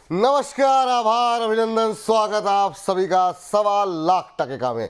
नमस्कार, आभार, अभिनंदन, स्वागत आप सभी का सवाल लाख टके का में।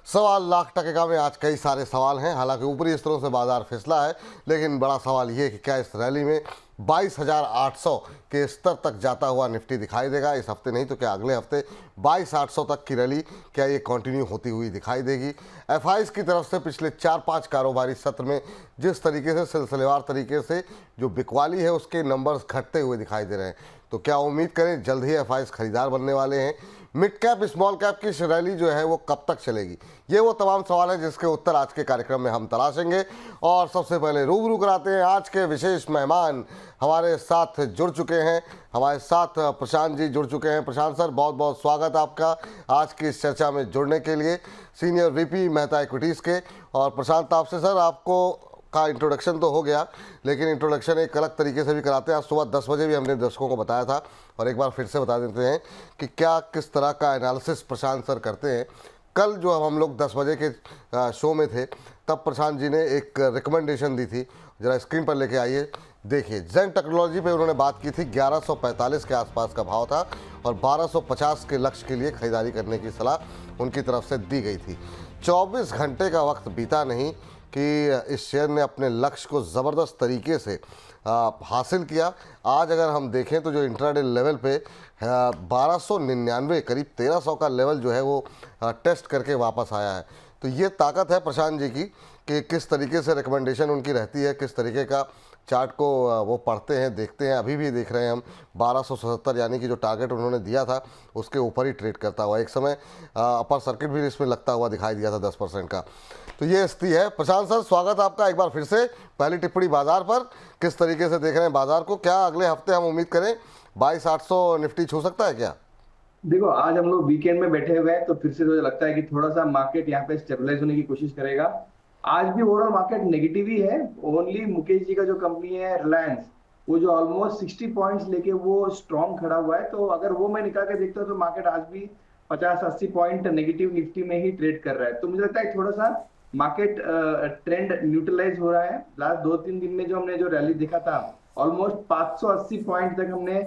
सवाल लाख टके का में आज कई सारे सवाल हैं। हालांकि ऊपरी स्तरों से बाजार फिसला है, लेकिन बड़ा सवाल ये है कि क्या इस रैली में 22,800 के स्तर तक जाता हुआ निफ्टी दिखाई देगा। इस हफ्ते नहीं तो क्या अगले हफ्ते 22,800 तक की रैली क्या ये कंटिन्यू होती हुई दिखाई देगी। एफआईज की तरफ से पिछले 4-5 कारोबारी सत्र में जिस तरीके से सिलसिलेवार तरीके से जो बिकवाली है उसके नंबर्स घटते हुए दिखाई दे रहे हैं, तो क्या उम्मीद करें जल्द ही एफआईज खरीदार बनने वाले हैं। मिड कैप स्मॉल कैप की रैली जो है वो कब तक चलेगी, ये वो तमाम सवाल हैं जिसके उत्तर आज के कार्यक्रम में हम तलाशेंगे। और सबसे पहले रूबरू कराते हैं आज के विशेष मेहमान। हमारे साथ जुड़ चुके हैं, हमारे साथ प्रशांत जी जुड़ चुके हैं। प्रशांत सर, बहुत बहुत स्वागत आपका आज की इस चर्चा में जुड़ने के लिए, सीनियर वीपी मेहता इक्विटीज़ के। और प्रशांत, आपसे सर आपको का इंट्रोडक्शन तो हो गया, लेकिन इंट्रोडक्शन एक अलग तरीके से भी कराते हैं। आज सुबह 10 बजे भी हमने दर्शकों को बताया था और एक बार फिर से बता देते हैं कि क्या किस तरह का एनालिसिस प्रशांत सर करते हैं। कल जो हम लोग 10 बजे के शो में थे तब प्रशांत जी ने एक रिकमेंडेशन दी थी, ज़रा स्क्रीन पर लेके आइए, देखिए। जेन टेक्नोलॉजी पे उन्होंने बात की थी, 1145 के आसपास का भाव था और 1250 के लक्ष्य के लिए खरीदारी करने की सलाह उनकी तरफ से दी गई थी। 24 घंटे का वक्त बीता नहीं कि इस शेयर ने अपने लक्ष्य को ज़बरदस्त तरीके से हासिल किया। आज अगर हम देखें तो जो इंट्राडे लेवल पे 1299 करीब 1300 का लेवल जो है वो टेस्ट करके वापस आया है। तो ये ताकत है प्रशांत जी की कि किस तरीके से रिकमेंडेशन उनकी रहती है, किस तरीके का चार्ट को वो पढ़ते हैं, देखते हैं। अभी भी देख रहे हैं हम 1277 यानी कि जो टारगेट उन्होंने दिया था उसके ऊपर ही ट्रेड करता हुआ। एक समय अपर सर्किट भी इसमें लगता हुआ दिखाई दिया था 10% का। तो ये स्थिति है। प्रशांत सर, स्वागत आपका एक बार फिर से। पहली टिप्पणी बाजार पर, किस तरीके से देख रहे हैं बाजार को, क्या अगले हफ्ते हम उम्मीद करें 22,800 निफ्टी छू सकता है क्या? देखो, आज हम लोग वीकेंड में बैठे हुए हैं तो फिर से मुझे लगता है कि थोड़ा सा मार्केट यहाँ पे स्टेबलाइज होने की कोशिश करेगा। आज भी ओवरऑल मार्केट नेगेटिव ही है। ओनली मुकेश जी का जो कंपनी है रिलायंस, वो जो ऑलमोस्ट 60 पॉइंट्स लेके वो स्ट्रॉन्ग खड़ा हुआ है, तो अगर वो मैं निकाल के देखता हूँ तो मार्केट आज भी 50-80 पॉइंट नेगेटिव निफ्टी में ही ट्रेड कर रहा है। तो मुझे लगता है थोड़ा सा मार्केट ट्रेंड न्यूट्रलाइज हो रहा है। लास्ट 2-3 दिन में जो हमने जो रैली देखा था, ऑलमोस्ट 580 पॉइंट तक हमने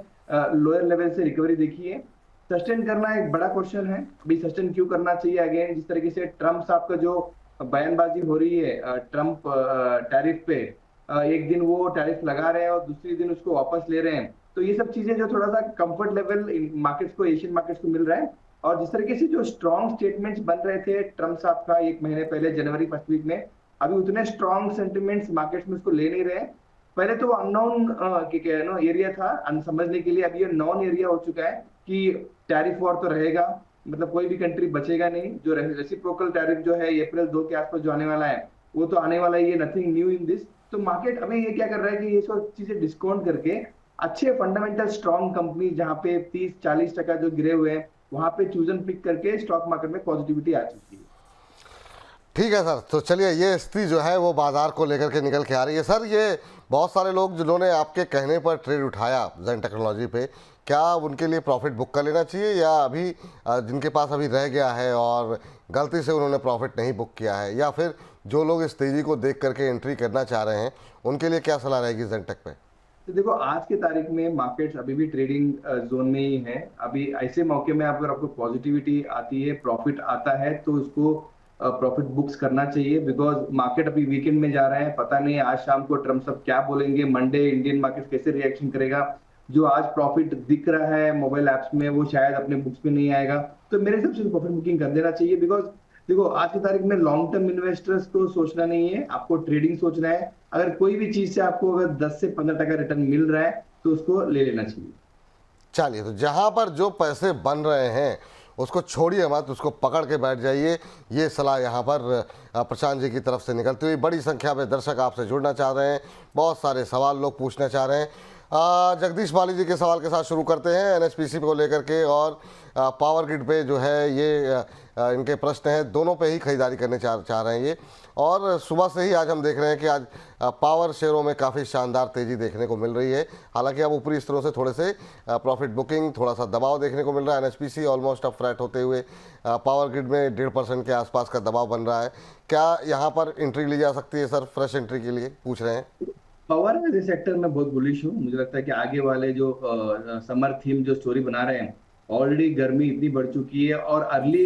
लोअर लेवल से रिकवरी देखी है। सस्टेन करना एक बड़ा क्वेश्चन है। अभी सस्टेन क्यों करना चाहिए? अगेन जिस तरीके से ट्रम्प साहब का जो बयानबाजी हो रही है ट्रम्प टैरिफ पे, एक दिन वो टैरिफ लगा रहे हैं और दूसरी दिन उसको वापस ले रहे हैं, तो ये सब चीजें जो थोड़ा सा कंफर्ट लेवल मार्केट्स को, एशियन मार्केट्स को मिल रहा है। और जिस तरीके से जो स्ट्रॉन्ग स्टेटमेंट्स बन रहे थे ट्रम्प साहब का एक महीने पहले जनवरी फर्स्ट वीक में, अभी उतने स्ट्रॉन्ग सेंटिमेंट्स मार्केट्स में उसको ले नहीं रहे। पहले तो वो अननोन एरिया था समझने के लिए, अभी ये नॉन एरिया हो चुका है कि टैरिफ वॉर तो रहेगा, मतलब कोई भी कंट्री बचेगा नहीं। जो रेसिप्रोकल टैरिफ जो है अप्रैल 2 के आसपास जो आने वाला है, वो तो आने वाला है, ये नथिंग न्यू इन दिस। तो मार्केट अभी ये क्या कर रहा है कि ये सब चीजें डिस्काउंट करके अच्छे फंडामेंटल स्ट्रॉन्ग कंपनी जहां पे 30-40% जो गिरे हुए हैं वहां पे चूजन पिक करके स्टॉक मार्केट में पॉजिटिविटी आ चुकी है। ठीक है सर, तो चलिए, ये स्थिति जो है वो बाजार को लेकर के निकल के आ रही है। सर, ये बहुत सारे लोग जिन्होंने आपके कहने पर ट्रेड उठाया जेन टेक्नोलॉजी पे, क्या उनके लिए प्रॉफिट बुक कर लेना चाहिए, या अभी जिनके पास अभी रह गया है और गलती से उन्होंने प्रॉफिट नहीं बुक किया है, या फिर जो लोग इस तेज़ी को देख करके एंट्री करना चाह रहे हैं, उनके लिए क्या सलाह रहेगी जेन टेक पे? तो देखो, आज के तारीख में मार्केट्स अभी भी ट्रेडिंग जोन में ही है। अभी ऐसे मौके में अगर आपको पॉजिटिविटी आती है, प्रॉफिट आता है, तो उसको प्रॉफिट बुक्स करना चाहिए। बिकॉज मार्केट अभी वीकेंड में जा रहा है, पता नहीं आज शाम को ट्रम्प सब क्या बोलेंगे, मंडे इंडियन मार्केट कैसे रिएक्शन करेगा। जो आज प्रॉफिट दिख रहा है मोबाइल एप्स में वो शायद अपने बुक्स में नहीं आएगा। तो मेरे हिसाब से प्रॉफिट बुकिंग कर देना चाहिए। बिकॉज देखो, आज की तारीख में लॉन्ग टर्म इन्वेस्टर्स को सोचना नहीं है, आपको ट्रेडिंग सोचना है। अगर कोई भी चीज से आपको अगर 10 से 15% रिटर्न मिल रहा है तो उसको ले लेना चाहिए। चलिए, तो जहाँ पर जो पैसे बन रहे हैं उसको छोड़िए मत, उसको पकड़ के बैठ जाइए। ये सलाह यहाँ पर प्रशांत जी की तरफ से निकलती हुई। बड़ी संख्या में दर्शक आपसे जुड़ना चाह रहे हैं, बहुत सारे सवाल लोग पूछना चाह रहे हैं। जगदीश बाली जी के सवाल के साथ शुरू करते हैं एनएचपीसी को लेकर के, और पावर ग्रिड पे जो है ये इनके प्रश्न हैं, दोनों पे ही खरीदारी करने चाह रहे हैं ये। और सुबह से ही आज हम देख रहे हैं कि आज पावर शेयरों में काफ़ी शानदार तेज़ी देखने को मिल रही है। हालांकि अब ऊपरी स्तरों से थोड़े से प्रॉफिट बुकिंग, थोड़ा सा दबाव देखने को मिल रहा है। एनएचपीसी ऑलमोस्ट अब फ्लैट होते हुए, पावर ग्रिड में 1.5% के आसपास का दबाव बन रहा है। क्या यहाँ पर एंट्री ली जा सकती है सर? फ्रेश एंट्री के लिए पूछ रहे हैं। पावर एज ए सेक्टर में बहुत बुलिश हूँ। मुझे लगता है कि आगे वाले जो समर थीम जो स्टोरी बना रहे हैं, ऑलरेडी गर्मी इतनी बढ़ चुकी है और अर्ली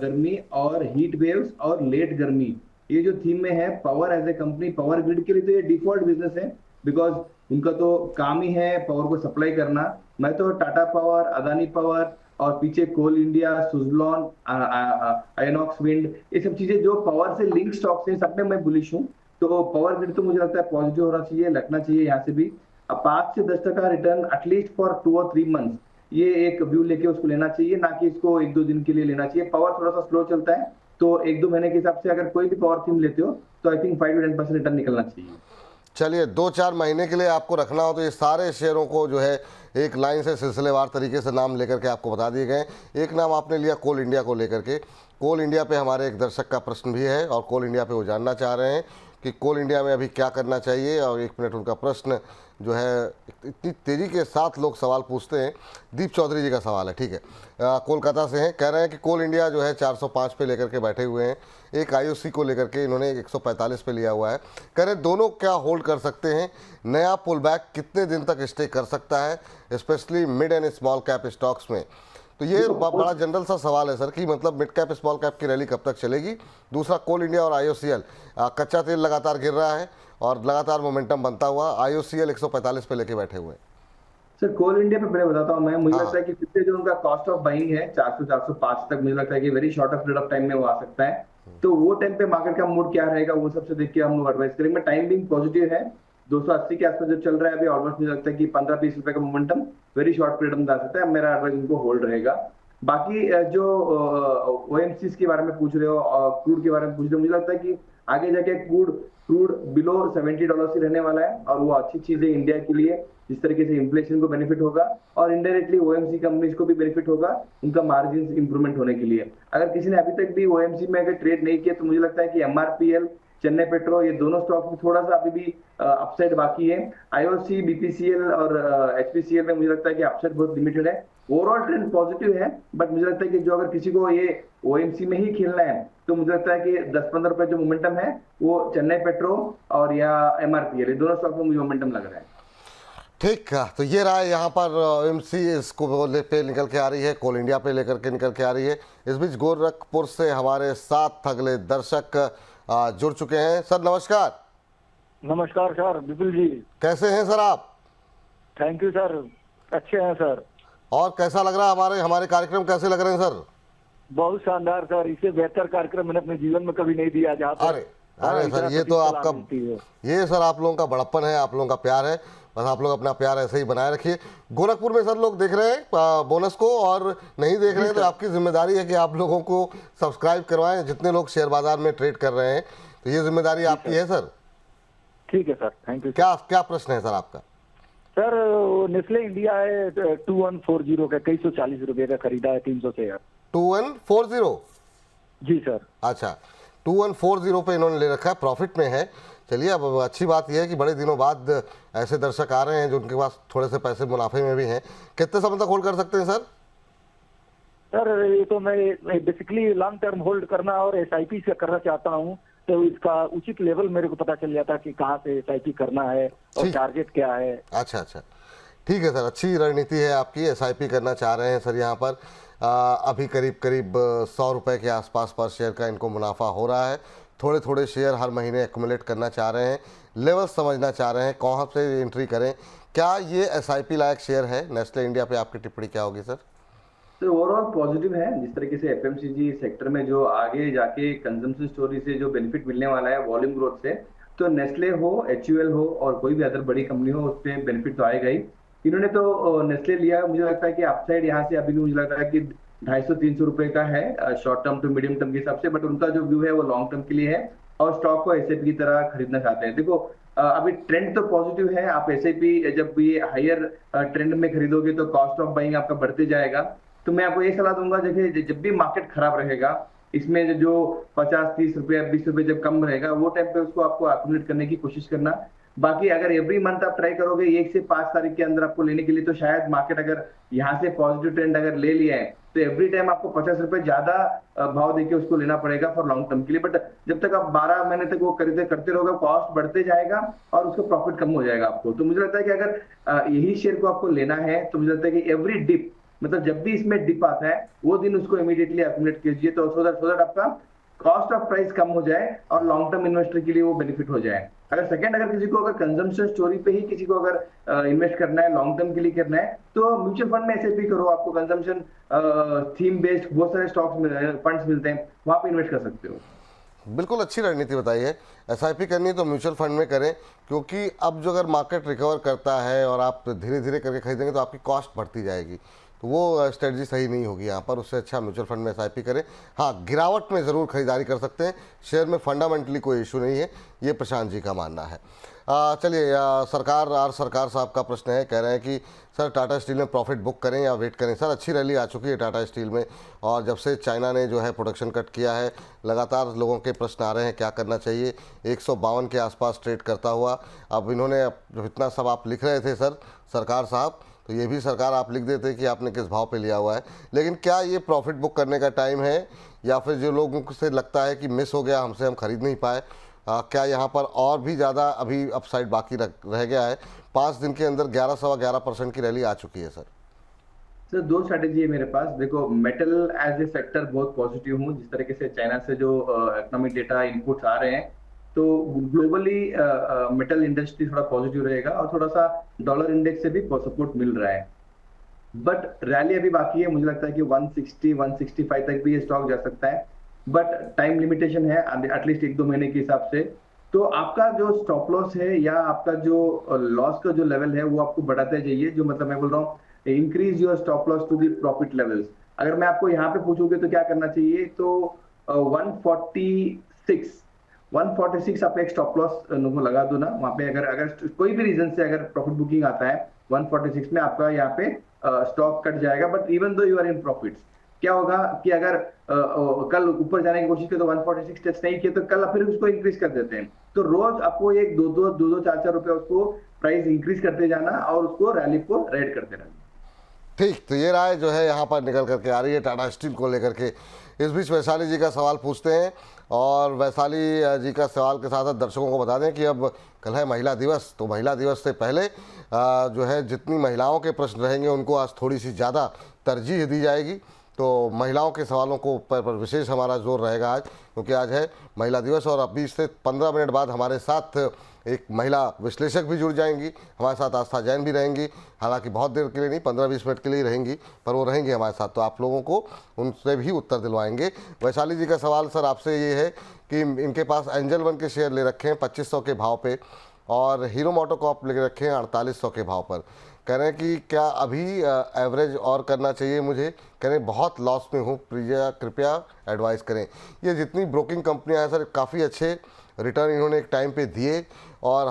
गर्मी और हीट वेव्स और लेट गर्मी, ये जो थीम में है power as a company, power grid के लिए तो ये डिफॉल्ट बिजनेस है। बिकॉज उनका तो काम ही है पावर को सप्लाई करना। मैं तो टाटा पावर, अदानी पावर और पीछे कोल इंडिया, सुजलॉन, आयनॉक्स विंड, ये सब चीजें जो पावर से लिंक स्टॉक्स हैं, सब में मैं बुलिश हूँ। तो पावर ग्रिड तो मुझे लगता है पॉजिटिव होना चाहिए, लगना चाहिए यहाँ से भी। अब 5 से 10% रिटर्न एटलीस्ट फॉर 2 और 3 मंथ, ये एक व्यू लेके उसको लेना चाहिए, ना कि इसको 1-2 दिन के लिए लेना चाहिए। पावर थोड़ा सा स्लो चलता है, तो 1-2 महीने के हिसाब से अगर कोई भी पावर थीम लेते हो तो आई थिंक 5 to 10% रिटर्न निकलना चाहिए। चलिए 2-4 महीने के लिए आपको रखना हो तो ये सारे शेयरों को जो है एक लाइन से सिलसिलेवार तरीके से नाम लेकर के आपको बता दिए गए। एक नाम आपने लिया कोल इंडिया को लेकर के। कोल इंडिया पे हमारे एक दर्शक का प्रश्न भी है और कोल इंडिया पे वो जानना चाह रहे हैं कि कोल इंडिया में अभी क्या करना चाहिए, और 1 मिनट उनका प्रश्न जो है, इतनी तेज़ी के साथ लोग सवाल पूछते हैं। दीप चौधरी जी का सवाल है, ठीक है, कोलकाता से हैं, कह रहे हैं कि कोल इंडिया जो है 405 पे लेकर के बैठे हुए हैं। एक आईओसी को लेकर के इन्होंने 145 पे लिया हुआ है। कह रहे हैं दोनों क्या होल्ड कर सकते हैं, नया पुल बैक कितने दिन तक स्टे कर सकता है, specially mid and small cap stocks में। तो ये बड़ा जनरल सा सवाल है सर कि मतलब मिड कैप स्मॉल कैप की रैली कब तक चलेगी। दूसरा, कोल इंडिया और आईओसीएल, कच्चा तेल लगातार गिर रहा है और लगातार मोमेंटम बनता हुआ, आईओसीएल 145 पे लेके बैठे हुए हैं। सर कोल इंडिया पे पहले बताता हूँ मैं, मुझे हाँ लगता है कि फिर से जो उनका कॉस्ट ऑफ बाइंग है 400-405 तक, मुझे लगता है कि very short period of time में वो आ सकता है। तो वो टाइम पे मार्केट का मूड क्या रहेगा, वो सबसे देख के हम लोग एडवाइस करेंगे। टाइम बिंग पॉजिटिव है, 280 के आसपास जो चल रहा है अभी, ऑलमोस्ट मुझे लगता है कि 15-20 रुपए का मोमेंटम वेरी शॉर्ट पीरियड में आ सकता है। मेरा एडवाइस उनको होल्ड रहेगा। बाकी जो ओएमसीज के बारे में पूछ रहे हो और क्रूड के बारे में पूछ रहे हो, मुझे लगता है कि आगे जाके क्रूड क्रूड बिलो $70 ही रहने वाला है, और वो अच्छी चीज है इंडिया के लिए। जिस तरीके से इन्फ्लेशन को बेनिफिट होगा और इनडायरेक्टली ओएमसी कंपनीज को भी बेनिफिट होगा उनका मार्जिन इंप्रूवमेंट होने के लिए। अगर किसी ने अभी तक भी ओएमसी में अगर ट्रेड नहीं किया तो मुझे लगता है कि एमआरपीएल, चेन्नई पेट्रो, ये दोनों स्टॉक में थोड़ा सा अभी भी अपसाइड बाकी है। आईओसी, बीपीसीएल और एचपीसीएल में मुझे लगता है कि अपसाइड बहुत लिमिटेड है। ओवरऑल ट्रेंड पॉजिटिव है, बट मुझे लगता है कि जो अगर किसी को ये ओएमसी में ही खेलना है तो मुझे लगता है कि 10-15 रुपए जो मोमेंटम है वो चेन्नई पेट्रो और या एमआरपीएल, ये दोनों स्टॉक में मुझे मोमेंटम लग रहा है। ठीक है, तो ये रहा यहाँ पर एमसी इसको पे निकल के आ रही है, कोल इंडिया पे लेकर के निकल के आ रही है। इस बीच गोरखपुर से हमारे साथ अगले दर्शक जुड़ चुके हैं। सर नमस्कार। नमस्कार सर, विपुल जी। कैसे हैं सर आप? थैंक यू सर, अच्छे हैं सर। और कैसा लग रहा है हमारे कार्यक्रम कैसे लग रहे हैं सर? बहुत शानदार सर, इससे बेहतर कार्यक्रम मैंने अपने जीवन में कभी नहीं दिया। जहाँ पर अरे सर, ये तो आपका, ये सर आप लोगों का बड़प्पन है, आप लोगों का प्यार है। बस आप लोग अपना प्यार ऐसे ही बनाए रखिए। गोरखपुर में सर लोग देख रहे हैं बोनस को, और नहीं देख रहे हैं तो आपकी जिम्मेदारी है कि आप लोगों को सब्सक्राइब करवाएं। जितने लोग शेयर बाजार में ट्रेड कर रहे हैं, तो ये जिम्मेदारी आपकी है सर। ठीक है सर, थैंक यू। क्या प्रश्न है सर आपका? सर नेस्ले इंडिया है 2140 का, 2140 रुपए का खरीदा है, 300 शेयर। 2140? जी सर। अच्छा, 2140 पे इन्होंने ले रखा है, प्रॉफिट में है। चलिए, अब अच्छी बात यह है कि बड़े दिनों बाद ऐसे दर्शक आ रहे हैं जो उनके पास थोड़े से पैसे मुनाफे में भी हैं। कितने समय तक होल्ड कर सकते हैं सर? सर ये तो मैं बेसिकली लॉन्ग टर्म होल्ड करना और एसआईपी से करना चाहता हूँ, तो इसका उचित लेवल मेरे को पता चल जाता कि कहाँ से एसआईपी करना है और टारगेट क्या है। अच्छा, ठीक है सर, अच्छी रणनीति है आपकी। एसआईपी करना चाह रहे हैं सर यहाँ पर। अभी करीब 100 रुपये के आसपास पर शेयर का इनको मुनाफा हो रहा है। थोड़े थोड़े शेयर हर महीने एक्युमुलेट करना चाह रहे हैं, लेवल समझना चाह रहे हैं कहाँ से एंट्री करें। क्या ये एसआईपी लायक शेयर है? नेस्ले इंडिया पे आपकी टिप्पणी क्या होगी सर? तो ओवरऑल पॉजिटिव है। जिस तरीके से एफएमसीजी सेक्टर में जो आगे जाके कंजम्पशन स्टोरी से जो बेनिफिट मिलने वाला है वॉल्यूम ग्रोथ से, तो नेस्ले हो, एचयूएल हो और कोई भी अदर बड़ी कंपनी हो, उस पर बेनिफिट तो आएगा ही। इन्होंने तो नेस्ले लिया, मुझे लगता है कि अपसाइड यहाँ से अभी भी मुझे लगता है कि 250-300 रुपए का है short term to medium term के हिसाब से, बट उनका जो व्यू है वो लॉन्ग टर्म के लिए है और स्टॉक को एसआईपी की तरह खरीदना चाहते हैं। देखो अभी ट्रेंड तो पॉजिटिव है। आप एसआईपी जब ये हायर ट्रेंड में खरीदोगे तो कॉस्ट ऑफ बाइंग आपका बढ़ते जाएगा। तो मैं आपको ये सलाह दूंगा, देखिए जब भी मार्केट खराब रहेगा, इसमें जो 50-30 रुपए 20 रुपए जब कम रहेगा, वो टाइम पे उसको आपको एक्युमुलेट करने की कोशिश करना। बाकी अगर एवरी मंथ आप ट्राई करोगे 1 से 5 तारीख के अंदर आपको लेने के लिए, तो शायद मार्केट अगर यहाँ से पॉजिटिव ट्रेंड अगर ले लिया है तो तो एवरी टाइम आपको 50 रुपए ज्यादा भाव देके उसको लेना पड़ेगा फॉर लॉन्ग टर्म के लिए। बट जब तक आप 12 महीने तक वो करते करते रहोगे, कॉस्ट बढ़ते जाएगा और उसका प्रॉफिट कम हो जाएगा आपको। तो मुझे लगता है कि अगर यही शेयर को आपको लेना है तो मुझे लगता है कि एवरी डिप, मतलब जब भी इसमें डिप आता है वो दिन उसको इमीडिएटली एक्यूमुलेट कीजिए, तो सो दैट आपका कॉस्ट ऑफ प्राइस कम हो जाए और लॉन्ग टर्म इन्वेस्टर के लिए वो बेनिफिट हो जाए। अगर किसी को अगर कंजम्पशन स्टोरी पे ही किसी को अगर इन्वेस्ट करना है, लॉन्ग टर्म के लिए करना है, तो म्यूचुअल फंड में एसआईपी करो। आपको कंजम्पशन थीम बेस्ड बहुत सारे स्टॉक्स फंड्स मिलते हैं, वहां पे इन्वेस्ट कर सकते हो। बिल्कुल अच्छी रणनीति बताई है। एसआईपी करनी है तो म्यूचुअल फंड में करें, क्योंकि अब जो अगर मार्केट रिकवर करता है और आप धीरे धीरे करके खरीदेंगे तो आपकी कॉस्ट बढ़ती जाएगी, तो वो स्ट्रेटजी सही नहीं होगी यहाँ पर। उससे अच्छा म्यूचुअल फंड में एसआईपी करें। हाँ, गिरावट में ज़रूर खरीदारी कर सकते हैं, शेयर में फंडामेंटली कोई इशू नहीं है, ये प्रशांत जी का मानना है। चलिए, सरकार साहब का प्रश्न है, कह रहे हैं कि सर टाटा स्टील में प्रॉफिट बुक करें या वेट करें। सर अच्छी रैली आ चुकी है टाटा स्टील में, और जब से चाइना ने जो है प्रोडक्शन कट किया है, लगातार लोगों के प्रश्न आ रहे हैं क्या करना चाहिए। 152 के आसपास ट्रेड करता हुआ, अब इन्होंने जो इतना सब आप लिख रहे थे सर सरकार साहब, तो ये भी सरकार आप लिख देते कि आपने किस भाव पे लिया हुआ है। लेकिन क्या ये प्रॉफिट बुक करने का टाइम है, या फिर जो लोगों से लगता है कि मिस हो गया हमसे, हम खरीद नहीं पाए, क्या यहाँ पर और भी ज़्यादा अभी अपसाइड बाकी रह गया है? 5 दिन के अंदर 11-11% की रैली आ चुकी है सर। सर दो स्ट्रैटेजी है मेरे पास। देखो, मेटल एज ए सेक्टर बहुत पॉजिटिव हूँ। जिस तरीके से चाइना से जो इकोनॉमिक डेटा इनपुट्स आ रहे हैं, तो ग्लोबली मेटल इंडस्ट्री थोड़ा पॉजिटिव रहेगा और थोड़ा सा डॉलर इंडेक्स से भी सपोर्ट मिल रहा है। बट रैली अभी बाकी है, मुझे लगता है कि 160-165 तक भी ये स्टॉक जा सकता है, बट टाइम लिमिटेशन है एटलीस्ट 1-2 महीने के हिसाब से। तो आपका जो स्टॉप लॉस है या आपका जो लॉस का जो लेवल है वो आपको बढ़ाते जाइए। जो मतलब मैं बोल रहा हूँ, increase your stop loss to the profit levels. अगर मैं आपको यहाँ पे पूछूंगे तो क्या करना चाहिए, तो 146 आप एक स्टॉप लॉस लगा दो ना वहां पे। अगर कोई भी रीजन से अगर प्रॉफिट बुकिंग आता है 146 में, आपका यहाँ पे स्टॉक कट जाएगा। But even though you are in profits, क्या होगा कि अगर कल ऊपर जाने की कोशिश करें तो 146 टच नहीं किए तो कल फिर उसको इंक्रीज कर देते हैं। तो रोज आपको एक 2-2 4-4 रुपए उसको प्राइस इंक्रीज करते जाना और उसको रैली को रेड करते रहना। ठीक, तो ये राय जो है यहाँ पर निकल करके आ रही है टाटा स्टील को लेकर के। इस बीच वैशाली जी का सवाल पूछते हैं, और वैशाली जी का सवाल के साथ साथ दर्शकों को बता दें कि अब कल है महिला दिवस, तो महिला दिवस से पहले जो है जितनी महिलाओं के प्रश्न रहेंगे उनको आज थोड़ी सी ज़्यादा तरजीह दी जाएगी। तो महिलाओं के सवालों को पर विशेष हमारा जोर रहेगा आज, क्योंकि आज है महिला दिवस। और अभी से 15 मिनट बाद हमारे साथ एक महिला विश्लेषक भी जुड़ जाएंगी, हमारे साथ आस्था जैन भी रहेंगी। हालांकि बहुत देर के लिए नहीं, 15-20 मिनट के लिए रहेंगी, पर वो रहेंगी हमारे साथ, तो आप लोगों को उनसे भी उत्तर दिलवाएंगे। वैशाली जी का सवाल सर आपसे ये है कि इनके पास एंजल वन के शेयर ले रखे हैं 2500 के भाव पे, और हीरो मोटोकॉर्प ले रखे हैं 4800 के भाव पर। कह रहे हैं कि क्या अभी एवरेज और करना चाहिए मुझे, कह रहे हैं बहुत लॉस में हूँ, कृपया एडवाइस करें। ये जितनी ब्रोकिंग कंपनियां हैं सर, काफ़ी अच्छे रिटर्न इन्होंने एक टाइम पे दिए, और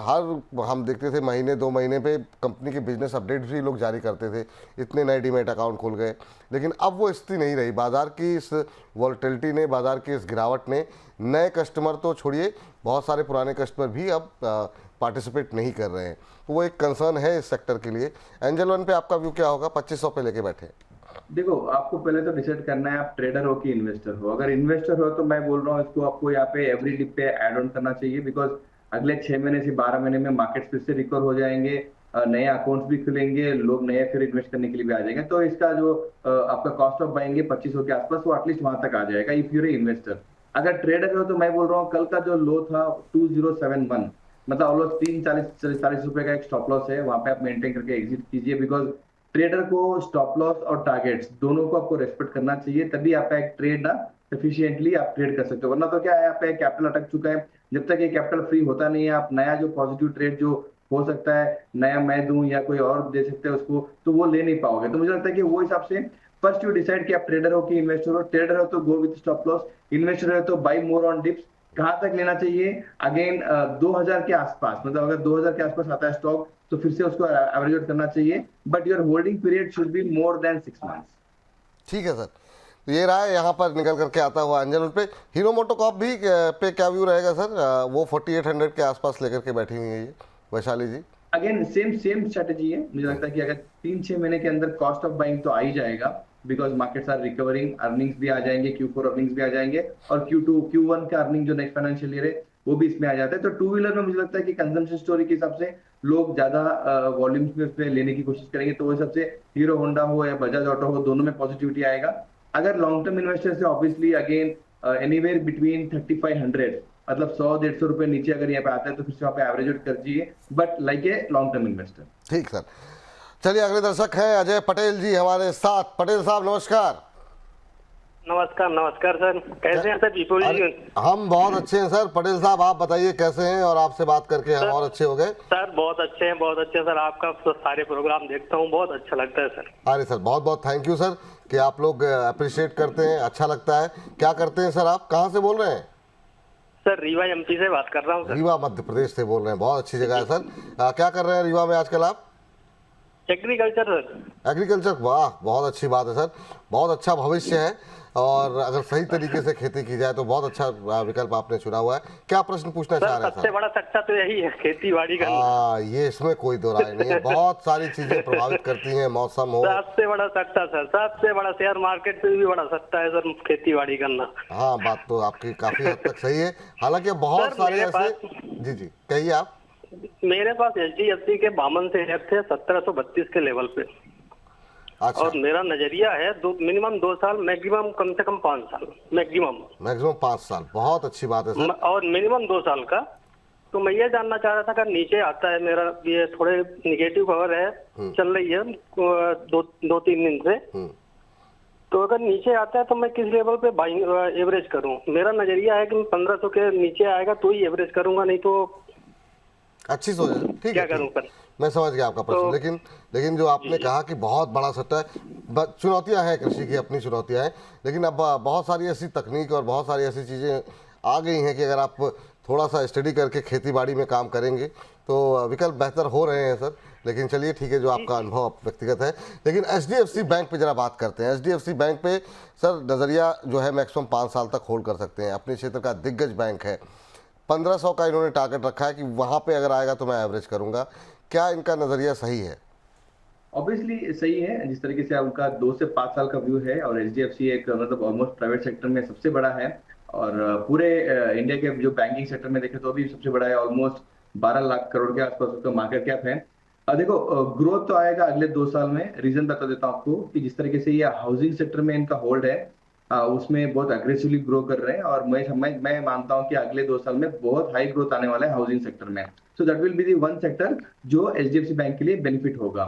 हम देखते थे महीने 2 महीने पे कंपनी के बिजनेस अपडेट भी लोग जारी करते थे, इतने नए डीमैट अकाउंट खुल गए। लेकिन अब वो स्थिति नहीं रही। बाज़ार की इस वॉलेटिलिटी ने, बाज़ार की इस गिरावट ने नए कस्टमर तो छोड़िए, बहुत सारे पुराने कस्टमर भी अब पार्टिसिपेट नहीं कर रहे हैं। तो वो एक कंसर्न है इस सेक्टर के लिए। एंजल वन पे आपका व्यू क्या होगा? 2500 पे लेके बैठे। देखो, आपको पहले तो डिसाइड करना है आप ट्रेडर हो कि इन्वेस्टर हो। अगर इन्वेस्टर हो तो मैं बोल रहा हूँ इसको आपको यहाँ पे एवरी डिप पे ऐड ऑन करना चाहिए, बिकॉज अगले 6 महीने से 12 महीने में मार्केट फिर से रिकवर हो जाएंगे, नए अकाउंट्स भी खुलेंगे, लोग नए फिर इन्वेस्ट करने के लिए भी आ जाएंगे। तो इसका जो आपका कॉस्ट ऑफ बाइंग है 2500 के आसपास, वो एटलीस्ट वहां तक आ जाएगा इफ यूर इन्वेस्टर। अगर ट्रेडर हो तो मैं बोल रहा हूँ कल का जो लो था 2071, मतलब ऑलमोस्ट 40 रुपए का एक स्टॉप लॉस है, वहां पे आप मेंटेन करके एग्जिट कीजिए। बिकॉज ट्रेडर को स्टॉप लॉस और टारगेट्स दोनों को आपको रेस्पेक्ट करना चाहिए, तभी आप एक ट्रेड ना एफिशिएंटली आप ट्रेड कर सकते हो। वरना तो क्या है, आप कैपिटल अटक चुका है, जब तक ये कैपिटल फ्री होता नहीं है, आप नया जो पॉजिटिव ट्रेड जो हो सकता है, नया मैं दूं या कोई और दे सकते हैं उसको, तो वो ले नहीं पाओगे। तो मुझे लगता है कि वो हिसाब से फर्स्ट यू डिसाइड कि आप ट्रेडर हो कि इन्वेस्टर हो। ट्रेडर हो तो go with stop loss, investor हो तो बाई मोर ऑन डिप्स। कहाँ तक लेना चाहिए? अगेन 2000 के आसपास, मतलब अगर 2000 के आसपास आता है स्टॉक तो फिर से उसको एवरेज आउट करना चाहिए, but your holding period should be more than 6 months. ठीक है सर, तो ये रहा है यहाँ पर निकल करके आता हुआ एंजल पे। हीरो मोटोकॉर्प भी पे क्या व्यू रहेगा सर? वो 4800 के आसपास लेकर के बैठी हुई है ये वैशाली जी। अगेन सेम स्ट्रेटेजी है। मुझे लगता है कि अगर 3-6 महीने के अंदर कॉस्ट ऑफ बाइंग तो आ ही जाएगा, because markets are recovering, earnings भी आ जाएंगे, Q4 अर्निंग्स भी आ जाएंगे और Q2 Q1 का अर्निंग जो नेक्स्ट फाइनेंशियल ईयर है वो भी इसमें आ जाता है। तो टू व्हीलर में मुझे लगता है कि कंजम्पशन स्टोरी के हिसाब से लोग ज्यादा वॉल्यूम्स में उसमें लेने की कोशिश करेंगे, तो उस हिसाब से हीरो होंडा हो या बजाज ऑटो हो, दोनों में पॉजिटिविटी आएगा। अगर लॉन्ग टर्म इन्वेस्टर से ऑब्वियसली अगेन एनीवेयर बिटवीन 3500, मतलब 100-150 रुपए नीचे अगर यहाँ पे आता है तो फिर से वहाँ पे एवरेज आउट कर दीजिए, but like a long term investor. ठीक सर, चलिए अगले दर्शक हैं अजय पटेल जी हमारे साथ। पटेल साहब नमस्कार। नमस्कार नमस्कार सर, कैसे हैं सर विपुल जी? हम बहुत अच्छे हैं सर। पटेल साहब आप बताइए कैसे हैं, और आपसे बात करके हम और अच्छे हो गए। सर बहुत अच्छे हैं, बहुत अच्छे सर। आपका सारे प्रोग्राम देखता हूँ, बहुत अच्छा लगता है सर। अरे सर बहुत बहुत थैंक यू सर कि आप लोग अप्रिशिएट करते हैं, अच्छा लगता है। क्या करते हैं सर आप, कहाँ से बोल रहे हैं? सर रीवा MP से बात कर रहा हूँ सर। रीवा मध्य प्रदेश से बोल रहे हैं, बहुत अच्छी जगह है सर। क्या कर रहे हैं रीवा में आजकल आप? Agriculture sir. एग्रीकल्चर, वाह बहुत अच्छी बात है सर, बहुत अच्छा भविष्य है। और अगर सही तरीके से खेती की जाए तो बहुत अच्छा विकल्प आपने चुना हुआ है। क्या प्रश्न पूछना चाह सर रहे हैं सबसे सर? बड़ा सक्सेस तो यही है, खेती बाड़ी करना। ये इसमें कोई दो राय नहीं है। बहुत सारी चीजें प्रभावित करती हैं, मौसम हो। सबसे बड़ा सक्सेस है, सबसे बड़ा शेयर मार्केट से भी बड़ा सकता है सर खेती बाड़ी करना। हाँ बात तो आपकी काफी हद तक सही है। हालांकि बहुत सर, सारे मेरे ऐसे, जी जी कहिए आप। मेरे पास HDFC के 52 शेयर थे 1732 के लेवल पे। अच्छा, और मेरा नजरिया है मिनिमम 2 साल, मैक्सिमम कम से कम 5 साल, मैक्सिमम 5 साल, बहुत अच्छी बात है सर। और मिनिमम 2 साल का। तो मैं ये जानना चाह रहा था अगर नीचे आता है, मेरा ये थोड़े निगेटिव खबर है चल रही है 2-3 दिन से, तो अगर नीचे आता है तो मैं किस लेवल पे बाइंग एवरेज करूं? मेरा नजरिया है कि मैं 1500 के नीचे आएगा तो ही एवरेज करूंगा, नहीं तो अच्छी सोच है, ठीक क्या है करूं ठीक। सर? मैं समझ गया आपका प्रश्न। तो- लेकिन जो आपने कहा कि बहुत बड़ा सट्टा है, चुनौतियां हैं, कृषि की अपनी चुनौतियां हैं, लेकिन अब बहुत सारी ऐसी तकनीक और बहुत सारी ऐसी चीज़ें आ गई हैं कि अगर आप थोड़ा सा स्टडी करके खेती बाड़ी में काम करेंगे तो विकल्प बेहतर हो रहे हैं सर। लेकिन चलिए ठीक है, जो आपका अनुभव व्यक्तिगत है। लेकिन HDFC बैंक पे जरा बात करते हैं। HDFC बैंक पे सर नज़रिया जो है मैक्सिमम 5 साल तक होल्ड कर सकते हैं। अपने क्षेत्र का दिग्गज बैंक है। 1500 का इन्होंने टारगेट रखा है कि वहाँ पे अगर आएगा तो मैं एवरेज करूँगा। क्या इनका नज़रिया सही है? ऑब्वियसली सही है, जिस तरीके से उनका 2 से 5 साल का व्यू है, और HDFC एक मतलब ऑलमोस्ट प्राइवेट सेक्टर में सबसे बड़ा है, और पूरे इंडिया के जो बैंकिंग सेक्टर में देखें तो भी सबसे बड़ा है। ऑलमोस्ट 12 लाख करोड़ के आसपास उसका मार्केट कैप है। देखो ग्रोथ तो आएगा अगले 2 साल में। रीजन बता देता हूँ आपको कि जिस तरीके से ये हाउसिंग सेक्टर में इनका होल्ड है, उसमें बहुत अग्रेसिवली ग्रो कर रहे हैं, और मैं मानता हूँ कि अगले 2 साल में बहुत हाई ग्रोथ आने वाला है हाउसिंग सेक्टर में। So that will be the one sector जो HDFC बैंक के लिए बेनिफिट होगा।